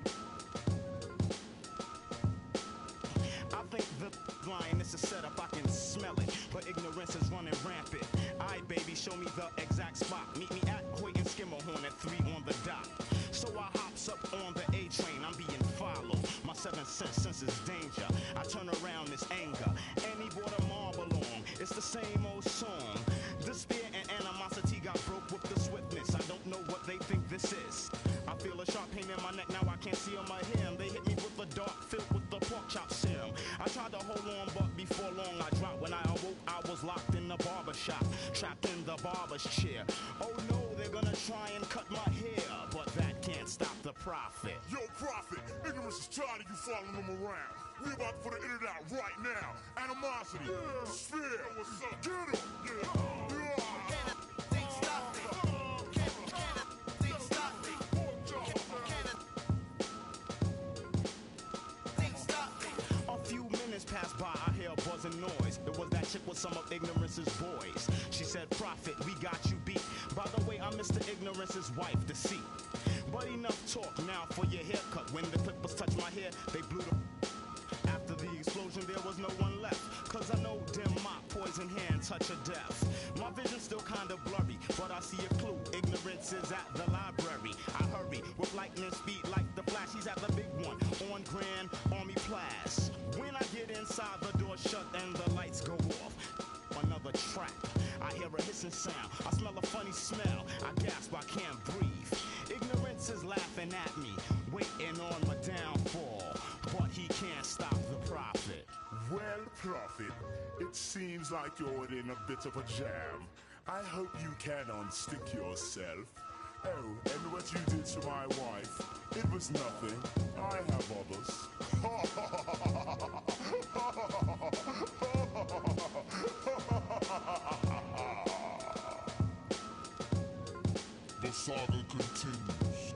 I think the line is a setup, I can smell it, but Ignorance is running rampant. Aight, baby, show me the exact spot. Meet me at Hoyt and Skimmerhorn at 3 on the dot. So I hops up on the A train, I'm being followed. My 7th senses danger. I turn around, it's anger. And he brought a marble along. It's the same old song. Despair and animosity got broke with the swiftness. I don't know what they think this is. I feel a sharp pain in my neck, now I can't see on my hem. They hit me with a dart filled with the pork chop serum. I tried to hold on, but before long I dropped. When I awoke, I was locked in the barber shop, trapped in the barber's chair. Oh no, they're gonna try and cut my hair, but that can't stop the prophet. Yo, prophet, Ignorance is tired of you following him around. We about to put an internet out right now. Animosity, Spieler, what's up? Get him, Passed by, I hear a buzzing noise. It was that chick with some of Ignorance's boys. She said, prophet, we got you beat. By the way, I'm Mr. Ignorance's wife, deceit. But enough talk now for your haircut. When the clippers touched my hair, they blew the... After the explosion, there was no one left. Cause I know dim mop, poison hand, touch of death. My vision's still kinda blurry, but I see a clue. Ignorance is at the library. I hurry with lightning speed like the Flash. He's at the big one on Grand Army Place. When I get inside, the door shut and the lights go off. Another trap. I hear a hissing sound. I smell a funny smell. I gasp, I can't breathe. Ignorance is laughing at me, waiting on my downfall. But he can't stop the prophet. Well, prophet, it seems like you're in a bit of a jam. I hope you can unstick yourself. Oh, and what you did to my wife, it was nothing. I have others. The saga continues.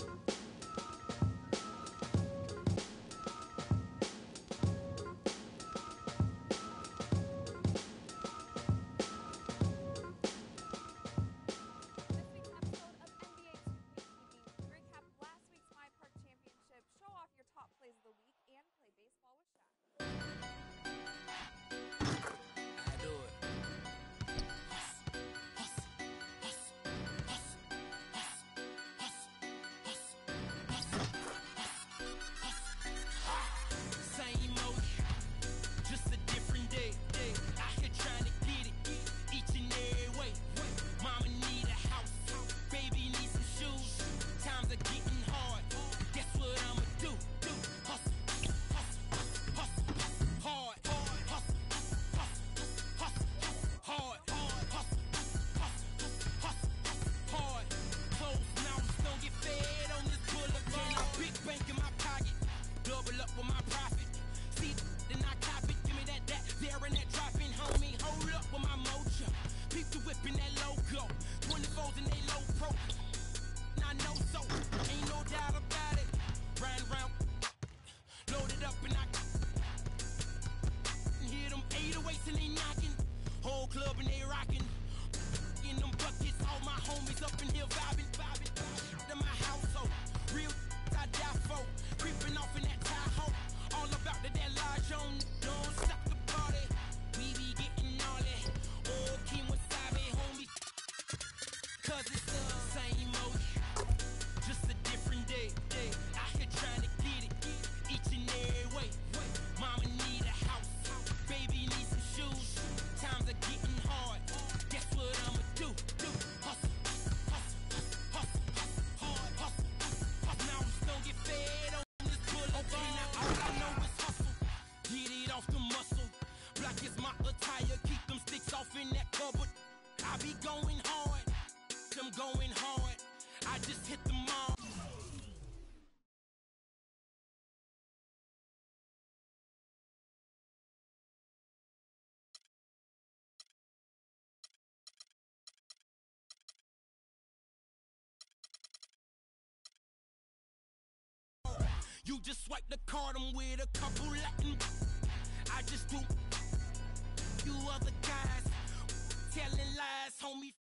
Jones. going hard. I just hit the mall. You just swipe the card, I'm with a couple Latin. I just do. You other guys telling lies, homie.